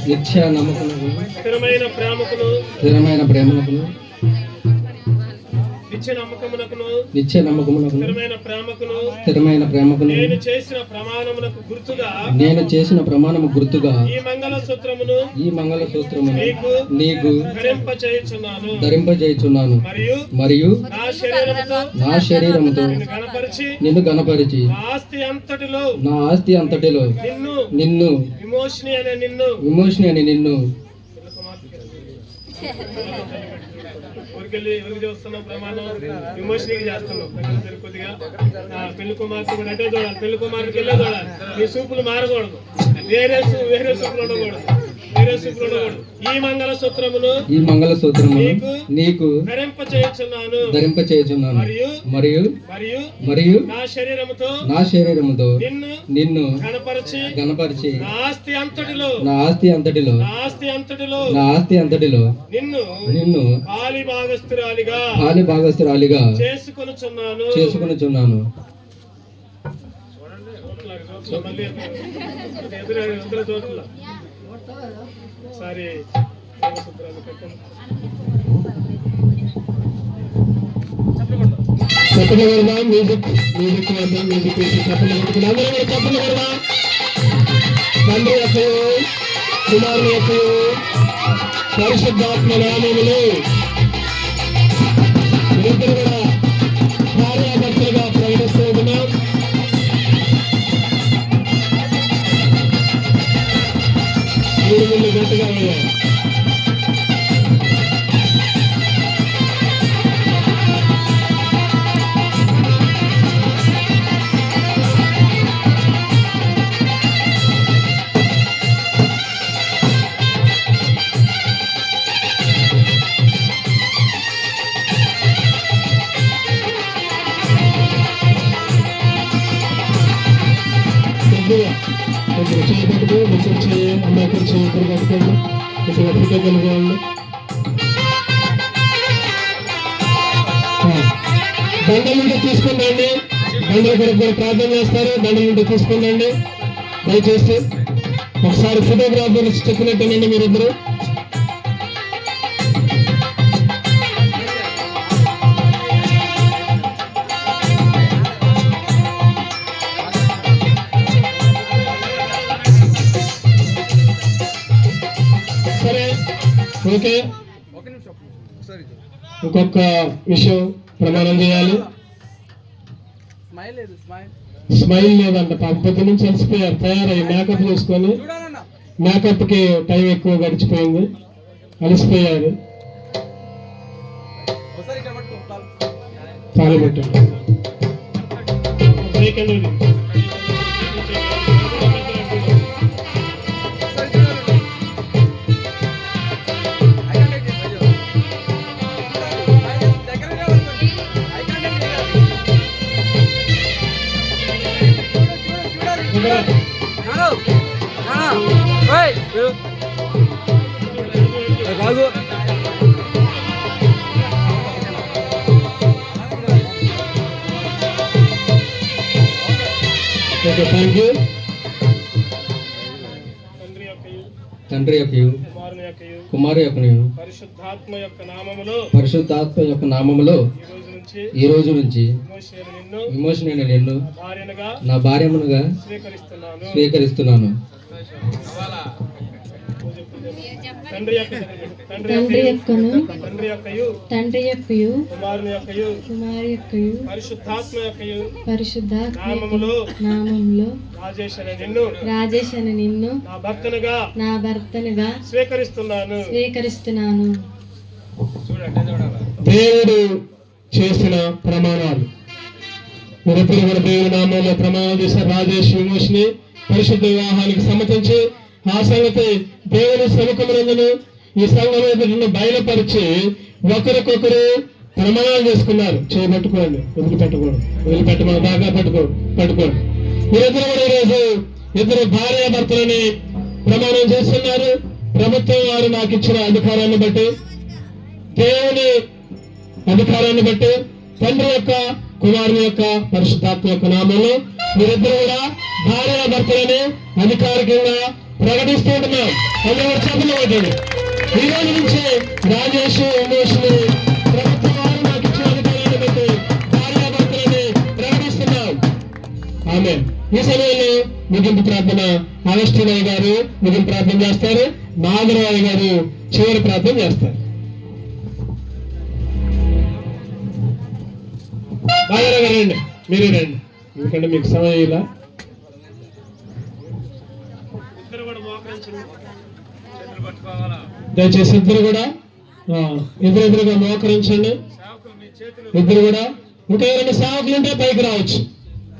నిత్య నమ్మకమునకు స్థిరమైన ప్రేమకును నిత్య నమ్మకమునకు స్థిరమైన ప్రేమకును నేను చేసిన ప్రమాణము గుర్తుగా ఈ మంగళసూత్రమును నీకు ధరింపచేయుచున్నాను. మరియు నా శరీరముతో నిన్ను గణపరిచి నా ఆస్తి అంతటిలో నిన్ను విమోషిని అని నిన్ను ఎవరికి చేస్తున్నాం ప్రమాణం విమోచనకి చేస్తున్నాం. కొద్దిగా పెళ్లి కుమార్తె కూడా అంటే చూడాలి. పెళ్లి కుమార్తెకి వెళ్ళే చూడాలి. మీ సూపులు మారకూడదు. వేరే సూపులు ఉండకూడదు. ఈ మంగళసూత్రమును నీకు ధరింపచేయుచున్నాను. మరియు నా శరీరముతో నిన్ను గణపరిచి నా ఆస్తి అంతటిలో నిన్ను పాలి భాగస్తురాలిగా చేసుకొనుచున్నాను. ఒకసారి చెప్పలు కొడదాం. మ్యూజిక్ వద్దాం. మ్యూజిక్ వేసి చెప్పలు కొట్టుకుని అందరూ కూడా చెప్పలు కొడదాం. తండ్రి యొక్కయు కుమారుని యొక్కయు పరిశుద్ధాత్మ నామములో మీరిద్దరు కూడా భార్యాభర్తలుగా ప్రకటిస్తూ ఉన్నాం. మీరు గట్టిగా అయ్యారు. చేయబడుతూ ముగ్గురు చేయి, అమ్మాయి చేయి, ఇద్దరు కట్టుకోండి. ఇక్కడ ఫోటో కలుగుకోండి. దండలుంటే తీసుకుందండి. దండల కొరకు కూడా ప్రార్థన చేస్తారు. దండలుంటే తీసుకుందండి. దయచేసి ఒకసారి ఫోటోగ్రాఫర్ చెప్పినట్టేనండి మీరిద్దరు. ఓకే. ఒక నిమిషం ఒకసారి ఇంకొక విషయం ప్రమాణం చేయాలి. స్మైల్ లేదు స్మైల్ స్మైల్ లేదంట పాప, పొద్దు నుంచి అలసిపోయారు, తయారయ్యి మేకప్ చేసుకొని. చూడాలన్నా మేకప్ కి టైం ఎక్కువ గడిచిపోయింది, అలసిపోయారు. ఒకసారి ఇక్కడ పట్టుకో తాళి పెట్టండి. ఒకసారి చూడాలి ఐ కాంటాక్ట్ చేయండి దగ్గరగా ఉంటుంది ఐ కాంటాక్ట్ చేయాలి చూడాలి రాజు ఓకే, థ్యాంక్ యూ. తండ్రి యొక్కయు తండ్రి యొక్కయు కుమారుని యొక్కయు కుమారు యొక్కయు పరిశుద్ధాత్మ యొక్క నామములో పరిశుద్ధాత్మ యొక్క నామములో ఈ రోజు ఈ రోజు నుంచి నుంచి విమోచన విమోచన నిన్ను నిన్ను భార్యనుగా నా భార్యమునుగా స్వీకరిస్తున్నాను. స్వీకరిస్తున్నాను. తండ్రి యొక్క తండ్రి యొక్కను తండ్రి యొక్కయు తండ్రి యొక్కయు కుమారుని యొక్కయు కుమారు యొక్కయు పరిశుద్ధాత్మ యొక్కయు పరిశుద్ధాత్మ నామములో నామములో రాజేష్ అనే నిన్ను రాజేష్ అని నిన్ను నా భర్తనుగా నా భర్తనుగా స్వీకరిస్తున్నాను. స్వీకరిస్తున్నాను. దేవుడు చేసిన ప్రమాణాలు. మీరెప్పుడు కూడా దేవుడి నామంలో ప్రమాణం చేశారు. రాజేష్ విమోషిని పరిశుద్ధ వివాహానికి సమ్మతించి ఆ సంగతి దేవుని సముఖమునందును ఈ సంఘం ఎదుటను బయలుపరిచి ఒకరికొకరు ప్రమాణాలు చేసుకున్నారు. చేయబట్టుకోండి, వదిలిపెట్టకూడదు, వదిలిపెట్టమని బాగా పట్టుకోండి. మీరిద్దరు కూడా ఈరోజు ఇద్దరు భార్యాభర్తలని ప్రమాణం చేస్తున్నారు. ప్రభుత్వం వారు నాకు ఇచ్చిన అధికారాన్ని బట్టి, దేవుని అధికారాన్ని బట్టి, తండ్రి యొక్క కుమారుని యొక్క పరిశుద్ధాత్మ యొక్క నామంలో మీరిద్దరు కూడా భార్యాభర్తలని అధికారికంగా ప్రకటిస్తూ ఉంటున్నాం. అందరూ చెప్పలు పెట్టండి. ఈ రోజు నుంచి రాజేష్ విమోషిని ప్రభుత్వం వారు నాకు ఇచ్చిన అధికారాన్ని బట్టి భార్యాభర్తలని ప్రకటిస్తున్నాం. ఆమె ఈ సమయంలో ముగింపు ప్రార్థన అగస్టినయ్య గారు ముగింపు ప్రార్థన చేస్తారు. నాగరావు గారు చివరి ప్రార్థన చేస్తారు. బాగా రండి, మీరే రండి, ఎందుకంటే మీకు సమయం ఇలా. ఇద్దరు కూడా మోకరించండి, చేతులు పట్టుకోవాలా. దయచేసి ఇద్దరు కూడా ఎదురెదురుగా మోకరించండి. సేవకులు మీ చేతులు ఇద్దరు కూడా ఇంకా ఎవరైనా సేవకులు ఉంటే పైకి రావచ్చు.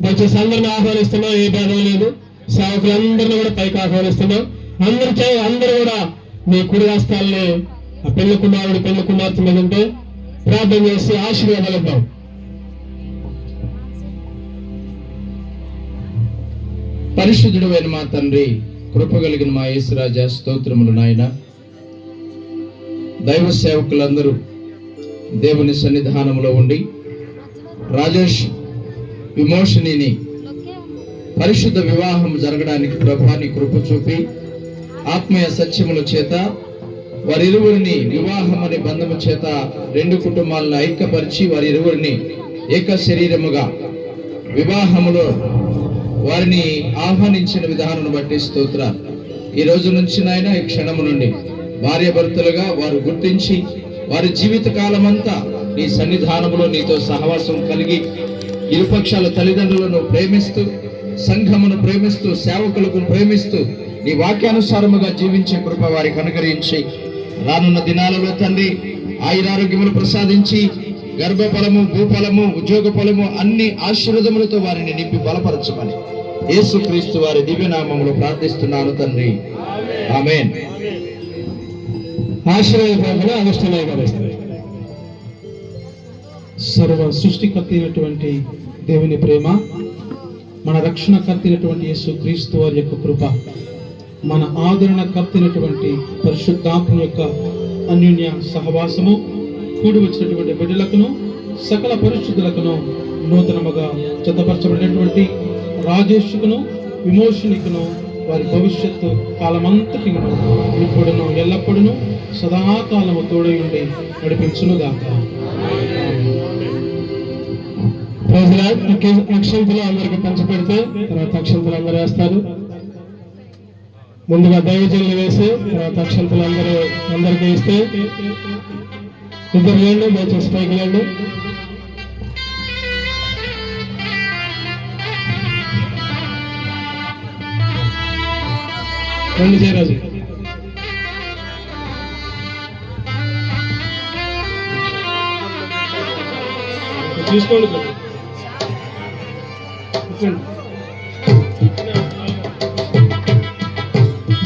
దయచేసి అందరిని ఆహ్వానిస్తున్నాం, ఏ భేదం లేదు. సేవకులందరినీ కూడా పైకి ఆహ్వానిస్తున్నాం. అందరూ కూడా మీ కుడి హస్తాలని ఆ పెళ్లి కుమారుడు పెళ్లి కుమార్తె మీద ఉంటే ప్రార్థన చేసి ఆశీర్వాదాలు ఇద్దాం. పరిశుద్ధుడైన మా తండ్రి, కృప కలిగిన మా యేసురాజా, స్తోత్రములు నాయన. దైవ సేవకులందరూ దేవుని సన్నిధానంలో ఉండి రాజేష్ విమోషిని పరిశుద్ధ వివాహం జరగడానికి ప్రభాని కృప చూపి ఆత్మీయ సత్యముల చేత వారిరువురిని వివాహం అనే బంధము చేత రెండు కుటుంబాలను ఐక్యపరిచి వారిరువురిని ఏక శరీరముగా వివాహములో వారిని ఆహ్వానించిన విధానం బట్టి స్తోత్ర. ఈ రోజు నుంచి నాయన, ఈ క్షణము నుండి భార్యాభర్తలుగా వారు గుర్తించి వారి జీవిత కాలమంతా నీ సన్నిధానములో నీతో సహవాసం కలిగి ఇరుపక్షాల తల్లిదండ్రులను ప్రేమిస్తూ, సంఘమును ప్రేమిస్తూ, సేవకులకు ప్రేమిస్తూ నీ వాక్యానుసారముగా జీవించే కృప వారికి అనుగ్రహించి రానున్న దినాలలో తండ్రి ఆయురారోగ్యములు ప్రసాదించి గర్భఫలము, భూఫలము, ఉద్యోగ ఫలము అన్ని ఆశీర్వాదములతో వారిని నింపి బలపరచమని యేసుక్రీస్తు వారి దివ్యనామములో ప్రార్థిస్తున్నాను తండ్రి, ఆమేన్. ఆశీర్వాద ప్రార్థన అగస్టినయ్య గారు ఇస్తారు. సర్వ సృష్టికర్త అయినటువంటి దేవుని ప్రేమ, మన రక్షణకర్త అయినటువంటి యేసుక్రీస్తు వారి యొక్క కృప, మన ఆదరణకర్త అయినటువంటి పరిశుద్ధాత్మ యొక్క అన్యోన్య సహవాసము కూడి వచ్చినటువంటి బిడ్డలకును సకల పరిశుద్ధులకును నూతనముగా జతపరచబడినటువంటి రాజేషుకును విమోషణికును వారి భవిష్యత్తు కాలమంతటిను ఇప్పుడును ఎల్లప్పుడును సదాకాలము తోడై ఉండి నడిపించునుగాక. అక్షంతలు అందరికి పంచిపెడితే తర్వాత అక్షంతలు అందరూ వేస్తారు. ముందుగా దైవజనులు వేసి తర్వాత అక్షంతలు అందరికీ ఇస్తే ఇద్దరు లేండి, దయచేసి పైకి లేండి. రెండు చేయరాజు తీసుకోండి.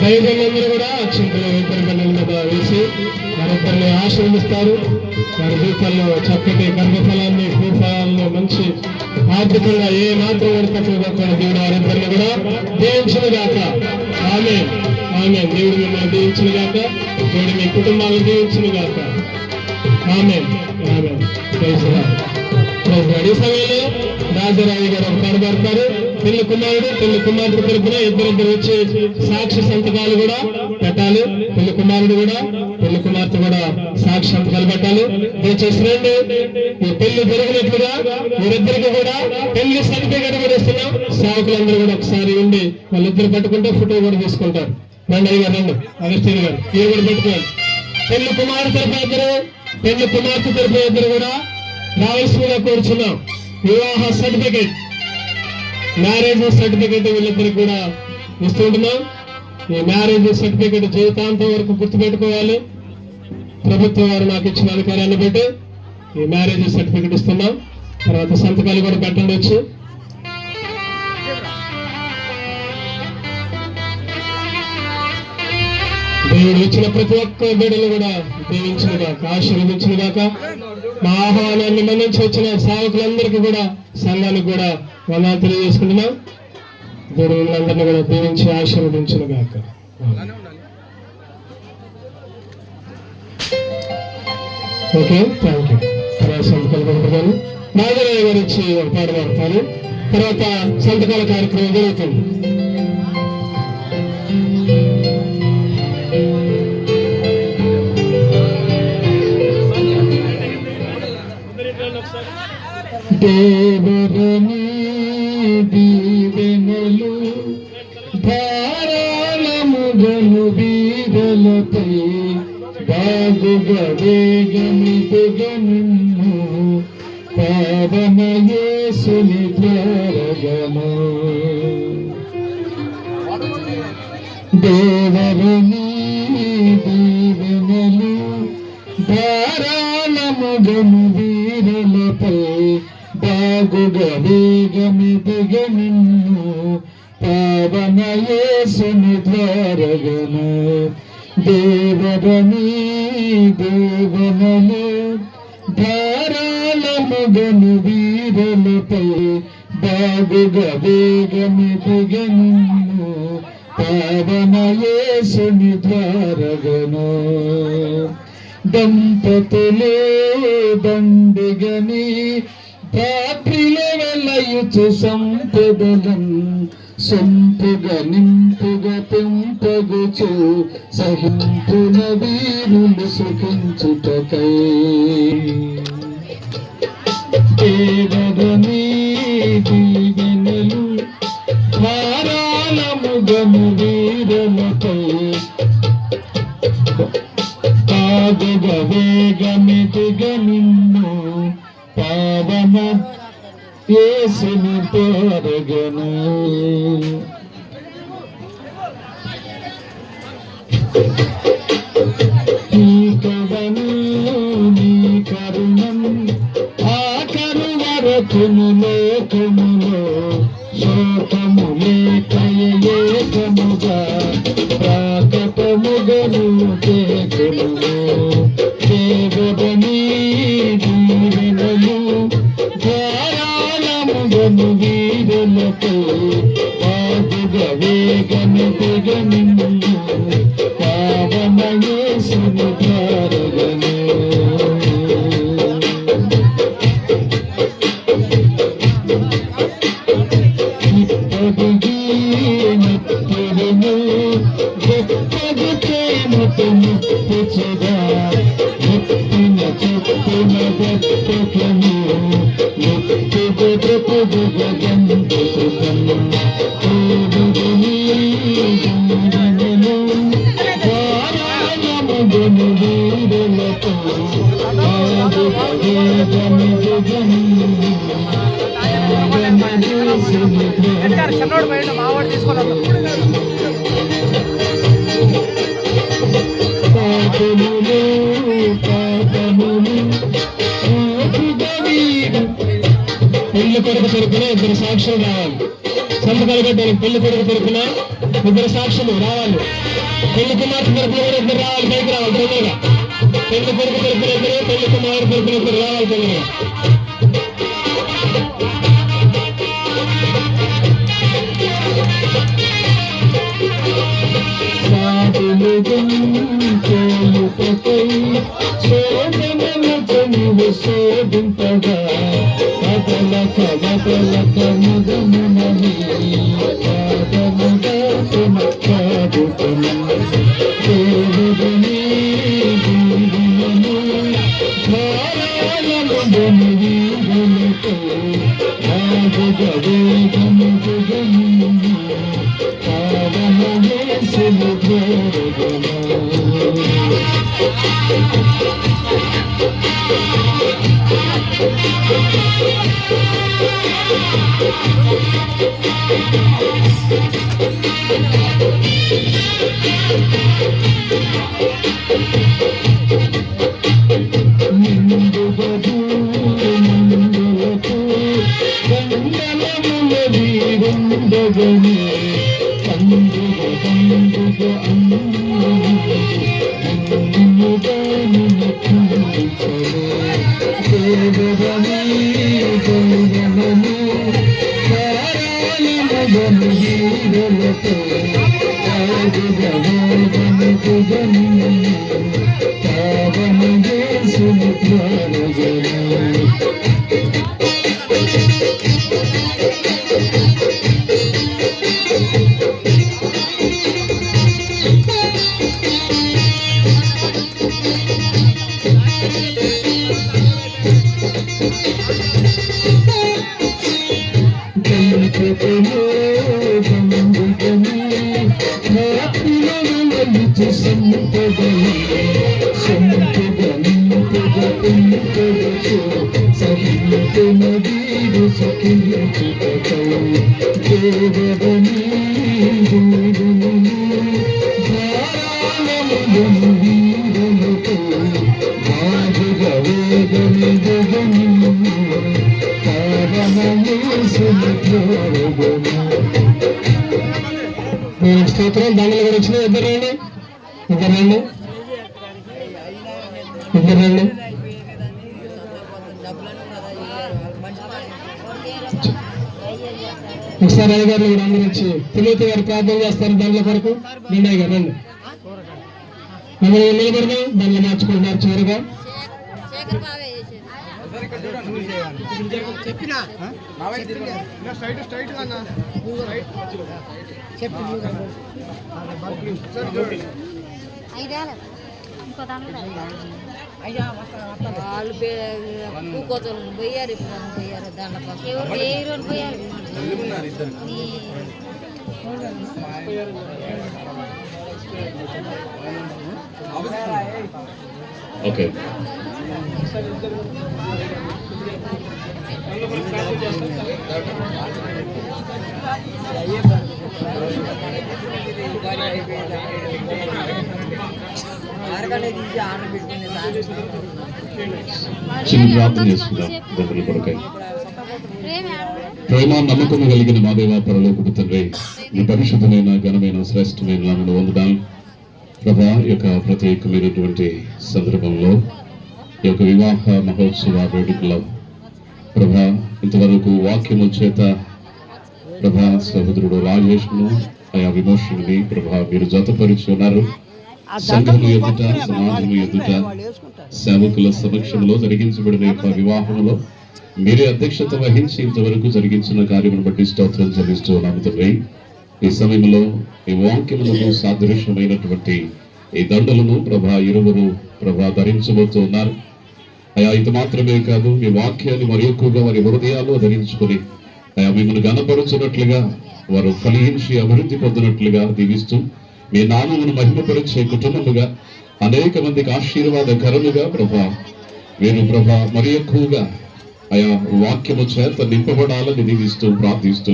దైవజనులందరూ కూడా చింతలు ఇద్దరు బండల మీద వేసి వారిద్దరిని ఆశీర్వదిస్తారు. వారి జీవితాల్లో చక్కటి గర్భఫలాన్ని భూఫలాన్ని మంచి ఆర్థికంగా ఏ మాత్రం వడకట్టుకోకుండా దేవుడు వారిద్దరిని కూడా దీవించిన గాక. ఆమె ఆమె దేవుడు మిమ్మల్ని దీవించిన గాక. దేవుడు మీ కుటుంబాలను దీవించిన గాక. ఆమె ఆమె ఈ సమయంలో రాజారావు గారు ఒక పాడబడతారు. పెళ్లి కుమారుడు పెళ్లి కుమార్తె తరపున ఇద్దరిద్దరు వచ్చి సాక్షి సంతకాలు కూడా పెట్టాలి. పెళ్లి కుమారుడు కూడా పెళ్లి కుమార్తె కూడా సాక్షి సంతకాలు పెట్టాలి. దయచేసి రండి. ఈ పెళ్లి జరిగినట్లుగా వీరిద్దరికి కూడా పెళ్లి సర్టిఫికేట్ కూడా ఇస్తున్నాం. సేవకులందరూ కూడా ఒకసారి ఉండి వాళ్ళిద్దరు పట్టుకుంటే ఫోటో కూడా తీసుకుంటారు. రండి అయ్యారు, రండి అగస్త్యులు గారు ఇవి కూడా పెట్టుకోండి. పెళ్లి కుమారుడు తరపు ఇద్దరు పెళ్లి కుమార్తె తరపు ఇద్దరు కూడా రావాల్సిందిగా కోరుచున్నాం. వివాహ సర్టిఫికేట్ మ్యారేజ్ సర్టిఫికేట్ వీళ్ళిద్దరికి కూడా ఇస్తుంటున్నాం. ఈ మ్యారేజ్ సర్టిఫికేట్ జీవితాంతం వరకు గుర్తుపెట్టుకోవాలి. ప్రభుత్వం వారు నాకు ఇచ్చిన అధికారాన్ని బట్టి ఈ మ్యారేజ్ సర్టిఫికేట్ ఇస్తున్నాం. తర్వాత సంతకాలు కూడా పెట్టండి వచ్చి. దేవుడు ఇచ్చిన ప్రతి ఒక్క బిడ్డలు కూడా దీవించిన గాక, ఆశీర్వదించిన గాక. మా ఆహ్వానాన్ని మన్నించి వచ్చిన సేవకులందరికీ కూడా సంఘానికి కూడా వందనాలు తెలియజేసుకుంటున్నాం. దేవుడు అందరినీ కూడా దీవించి ఆశీర్వదించిన గాక. Okay, thank you. తర్వాత సంతకాలు పడుతున్నాను. నాగరాయ గారు వచ్చి ఒక పాట పాడతారు. తర్వాత సంతకాల కార్యక్రమం జరుగుతుంది. దేవరని దీవెనలు ధారాళముగను వీరలపై బాగుగా వేగమిదుగా నిన్ను పావన యేసుని త్వరగము. దేవరని దీవెనలు ధారాళముగను వీరలపై బాగుగా వేగమిదుగా నిన్ను పావన యేసుని త్వరగము. దేవరని దేవనలు ధారాళముగను వీరలపై బాగుగా వేగమిదుగా నిన్ను పావన యేసుని త్వరగము. దంపతులే దండిగని రాత్రిలో వెళ్ళయుచు సంపదలం సొంపుగా నింపుగా పెంపగుచు సహింపున వీరులు సుఖించుటకై. దేవరని దీవెనలు ధారాళముగను వీరులపై బాగుగా వేగమిదిగా నిన్ను పావన యేసుని త్వరగము. నీ కవను నీ కరుణం ఆఖరు వరకును లోకములో శోకము లేకయ ఏకముగా ప్రాకటముగను చేతులు. దేవరని దీవెనలు ధారాళముగను వీరులపై బాగుగా వేగమిదిగా నిన్ను పావన యేసుని త్వరగము. ఇప్పటికీ నిత్యము గొప్పది ప్రేమతో ముట్టుచుగా ముట్టిన చెట్టున గొప్పకము ముట్టుగా బ్రతుకుగా గంతుకము. దేవుని దీవెనలు మావాడు తీసుకోవాలి పెళ్లి కొడుకు తరపున ఇద్దరు సాక్షులు రావాలి. సంతకాలు పెట్టాలి. పెళ్లి కొడుకు తరపున ఇద్దరు సాక్షులు రావాలి. పెళ్లి కుమార్తె తరపున కూడా ఇద్దరు రావాలి. పైకి రావాలి తొందరగా. పెళ్లి కొడుకు తరపున ఇద్దరు, పెళ్లి కుమార్తె తరపున ఇద్దరు రావాలి తొందరగా. శోభింపగా కదలక వదలక మదమునని పాదముగా దేవుని దీవులను ధారాళములను వీరులతో ఆగుగవేగము గుగము పాదము వేసులు గోరగము. స్తోత్రం. దండలు కూడా వచ్చినాయి. ఇద్దరు రండి, ఇద్దరు రండి, ఇద్దరు రండి. ఒకసారి అయ్యగారు కూడా అందరూ వచ్చి తిమోతి గారు ప్రార్థన చేస్తారు దండల కొరకు. నిన్నయ్య గారు రండి. మమ్మల్ని నిలబడదాం. దండలు మార్చుకుంటున్నారు చివరిగా. వాళ్ళు పూకోతలు పోయారు. ఇప్పుడు పోయారు దాంట్లో పోయారు. ఓకే, చిన్న ప్రార్థన చేసుకుందాం. దండల కొరకై ప్రేమ నమ్మకము కలిగిన మా దేవ పరలోకపు తండ్రి, మీ పరిశుద్ధమైన ఘనమైన శ్రేష్టమైన నామమున వందనాలు ప్రభా. ఈ యొక్క ప్రత్యేకమైనటువంటి సందర్భంలో ఈ యొక్క వివాహ మహోత్సవ వేడుకలో ప్రభా ఇంతవరకు వాక్యము చేత ప్రభా సహోదరుడు రాజేష్ను ఆయా విమోషణని ప్రభా మీరు జతపరిచి ఉన్నారు. సంఘము ఎదుట, సమాజము ఎదుట, సేవకుల సమక్షంలో జరిగించబడిన యొక్క వివాహంలో మీరే అధ్యక్షత వహించి ఇంతవరకు జరిగించిన కార్యమును బట్టి స్తోత్రం చెల్లిస్తూ ఉన్నాము తండ్రి. ఈ సమయంలో ఈ వాక్యములకు సాదృశ్యమైనటువంటి ఈ దండలను ప్రభా ఇరువురు ప్రభా ధరించబోతూ ఉన్నారు. అయా ఇంత మాత్రమే కాదు, మీ వాక్యాన్ని మరి ఎక్కువగా వారి హృదయాల్లో ధరించుకొని అయా మిమ్మల్ని గణపరుచున్నట్లుగా వారు ఫలించి అభివృద్ధి పొందినట్లుగా దీవిస్తూ మీ నామమును మహిమపరిచే కుటుంబముగా అనేక మందికి ఆశీర్వాదకరముగా ప్రభా వీరు ప్రభా మరి ఎక్కువగా ఆయా వాక్యము చేత నింపబడాలని దీవిస్తూ ప్రార్థిస్తూ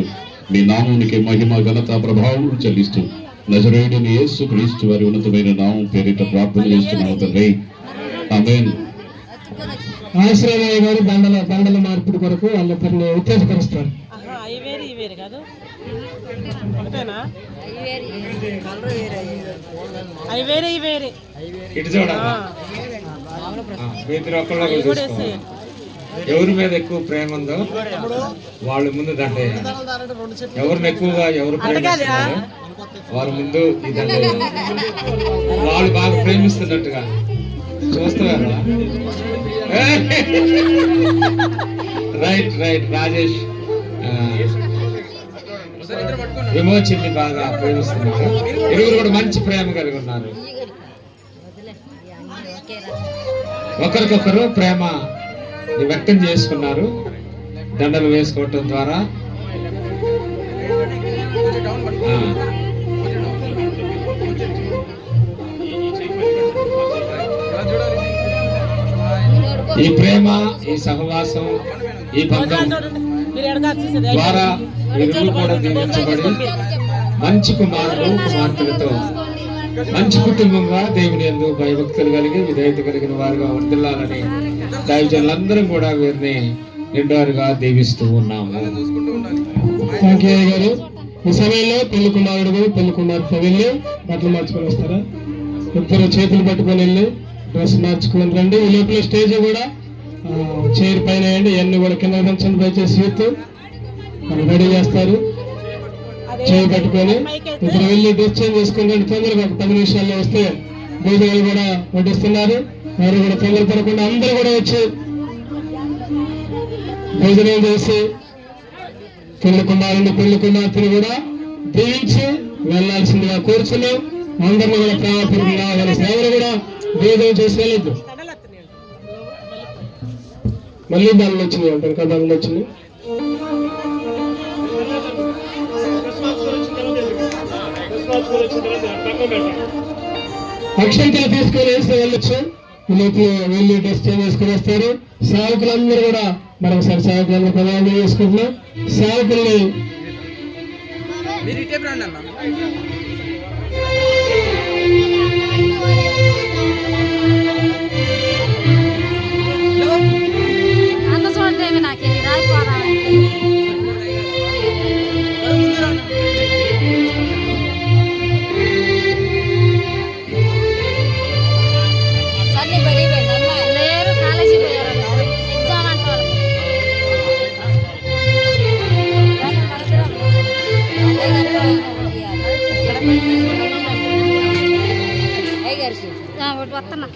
నీ నామానికి మహిమ ఘనత ప్రభావం చెల్లిస్తూ నజరేయుడైన యేసు క్రీస్తు వారి ఉన్నతమైన నామం పేరిట ప్రార్థన చేస్తున్నాము తండ్రి. ఆమేన్. ఆశ్రమయ్య గారు బండల మార్పిడి కొరకు వాళ్ళిద్దరిని ఉత్తేజపరుస్తారు. ఇటు చూడాలి. మీరు ఒకళ్ళు చూసుకోవాలి. ఎవరి మీద ఎక్కువ ప్రేమ ఉందో వాళ్ళ ముందు దండ వేయాలి. ఎవరిని ఎక్కువగా ఎవరు ప్రేమిస్తున్నారో వాళ్ళ ముందు ఈ దండ వేయాలి. వాళ్ళు బాగా ప్రేమిస్తున్నట్టుగా చూస్తున్నారు. Right right. రాజేష్ విమోచన్ని బాగా ప్రేమిస్తున్నారు. ఇరువురు కూడా మంచి ప్రేమ కలిగి ఉన్నారు. ఒకరికొకరు ప్రేమ వ్యక్తం చేసుకున్నారు దండలు వేసుకోవటం ద్వారా. ఈ ప్రేమ, ఈ సహవాసం, ఈ బంధం ద్వారా ఇరువురు కూడా దీవించబడి మంచి కుమారులు కుమార్తెలతో మంచి కుటుంబంగా దేవుని యందు భయభక్తులు కలిగి విధేయత కలిగిన వారుగా వర్ధిల్లాలని దైవజనులందరం కూడా వీరిని నిండారుగా దీవిస్తూ ఉన్నాము. గారు ఈ సమయంలో పెళ్లి కుమారుడు పెళ్లి కుమార్తె వెళ్ళి బట్టలు మార్చుకొని వస్తారా? ఇద్దరు చేతులు పట్టుకొని వెళ్ళి డ్రెస్ మార్చుకొని రండి. ఈ లోపల స్టేజ్ కూడా చైర్ పైన వేయండి. ఇవన్నీ కూడా కింద పెంచండి. దయచేసి యూత్ వాళ్ళు రెడీ చేస్తారు. చేయి పట్టుకొని ఇద్దరు వెళ్ళి డ్రెస్ చేంజ్ చేసుకుని తొందరగా ఒక 10 నిమిషాల్లో వస్తే భోజనాలు కూడా వడ్డిస్తున్నారు. వారు కూడా తొందరపడకుండా అందరూ కూడా వచ్చి భోజనం చేసి పెళ్లి కుమారుని పెళ్లి కుమార్తెను కూడా దీవించి వెళ్లాల్సిందిగా కూర్చున్నాం. అందరినీ కూడా ప్రేమపూర్వకంగా వాళ్ళ సేవలు కూడా భోజనం చేసి వెళ్ళొద్దు. మళ్ళీ బండ్లు వచ్చినాయి అంటారు కదా, బండ్లు వచ్చినాయి. అక్షంతలు తీసుకొని వేసి వెళ్ళొచ్చు. లోపల వెళ్ళి డ్రెస్ చేంజ్ చేసుకుని వస్తారు. సేవకులందరూ కూడా మరొకసారి సేవకులందరూ ప్రధానం చేసుకుంటున్నాం. సేవకుల్ని అన్న చూడటమే నాకు రాయిపోదా వస్తున్నా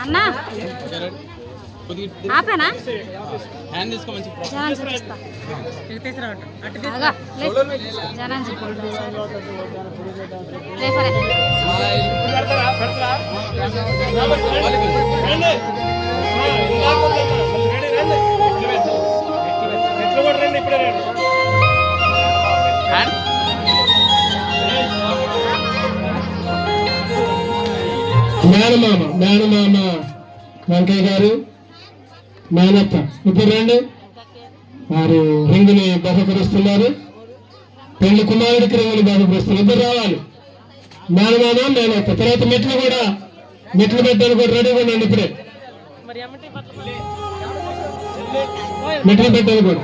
అన్నా ఆపేనా మేనమామ వెంకయ్య గారు, మేనత్త ఇద్దరు రండి. వారు రింగుని బహుకరిస్తున్నారు. పెళ్లి కుమారుడికి రింగుని బహుకరిస్తున్నారు. ఇద్దరు రావాలి. మేనమామ మేనత్త. తర్వాత మెట్లు పెట్టడానికి కూడా రెడీగా ఉండండి. ఇప్పుడే మెట్లు పెట్టాలి కూడా.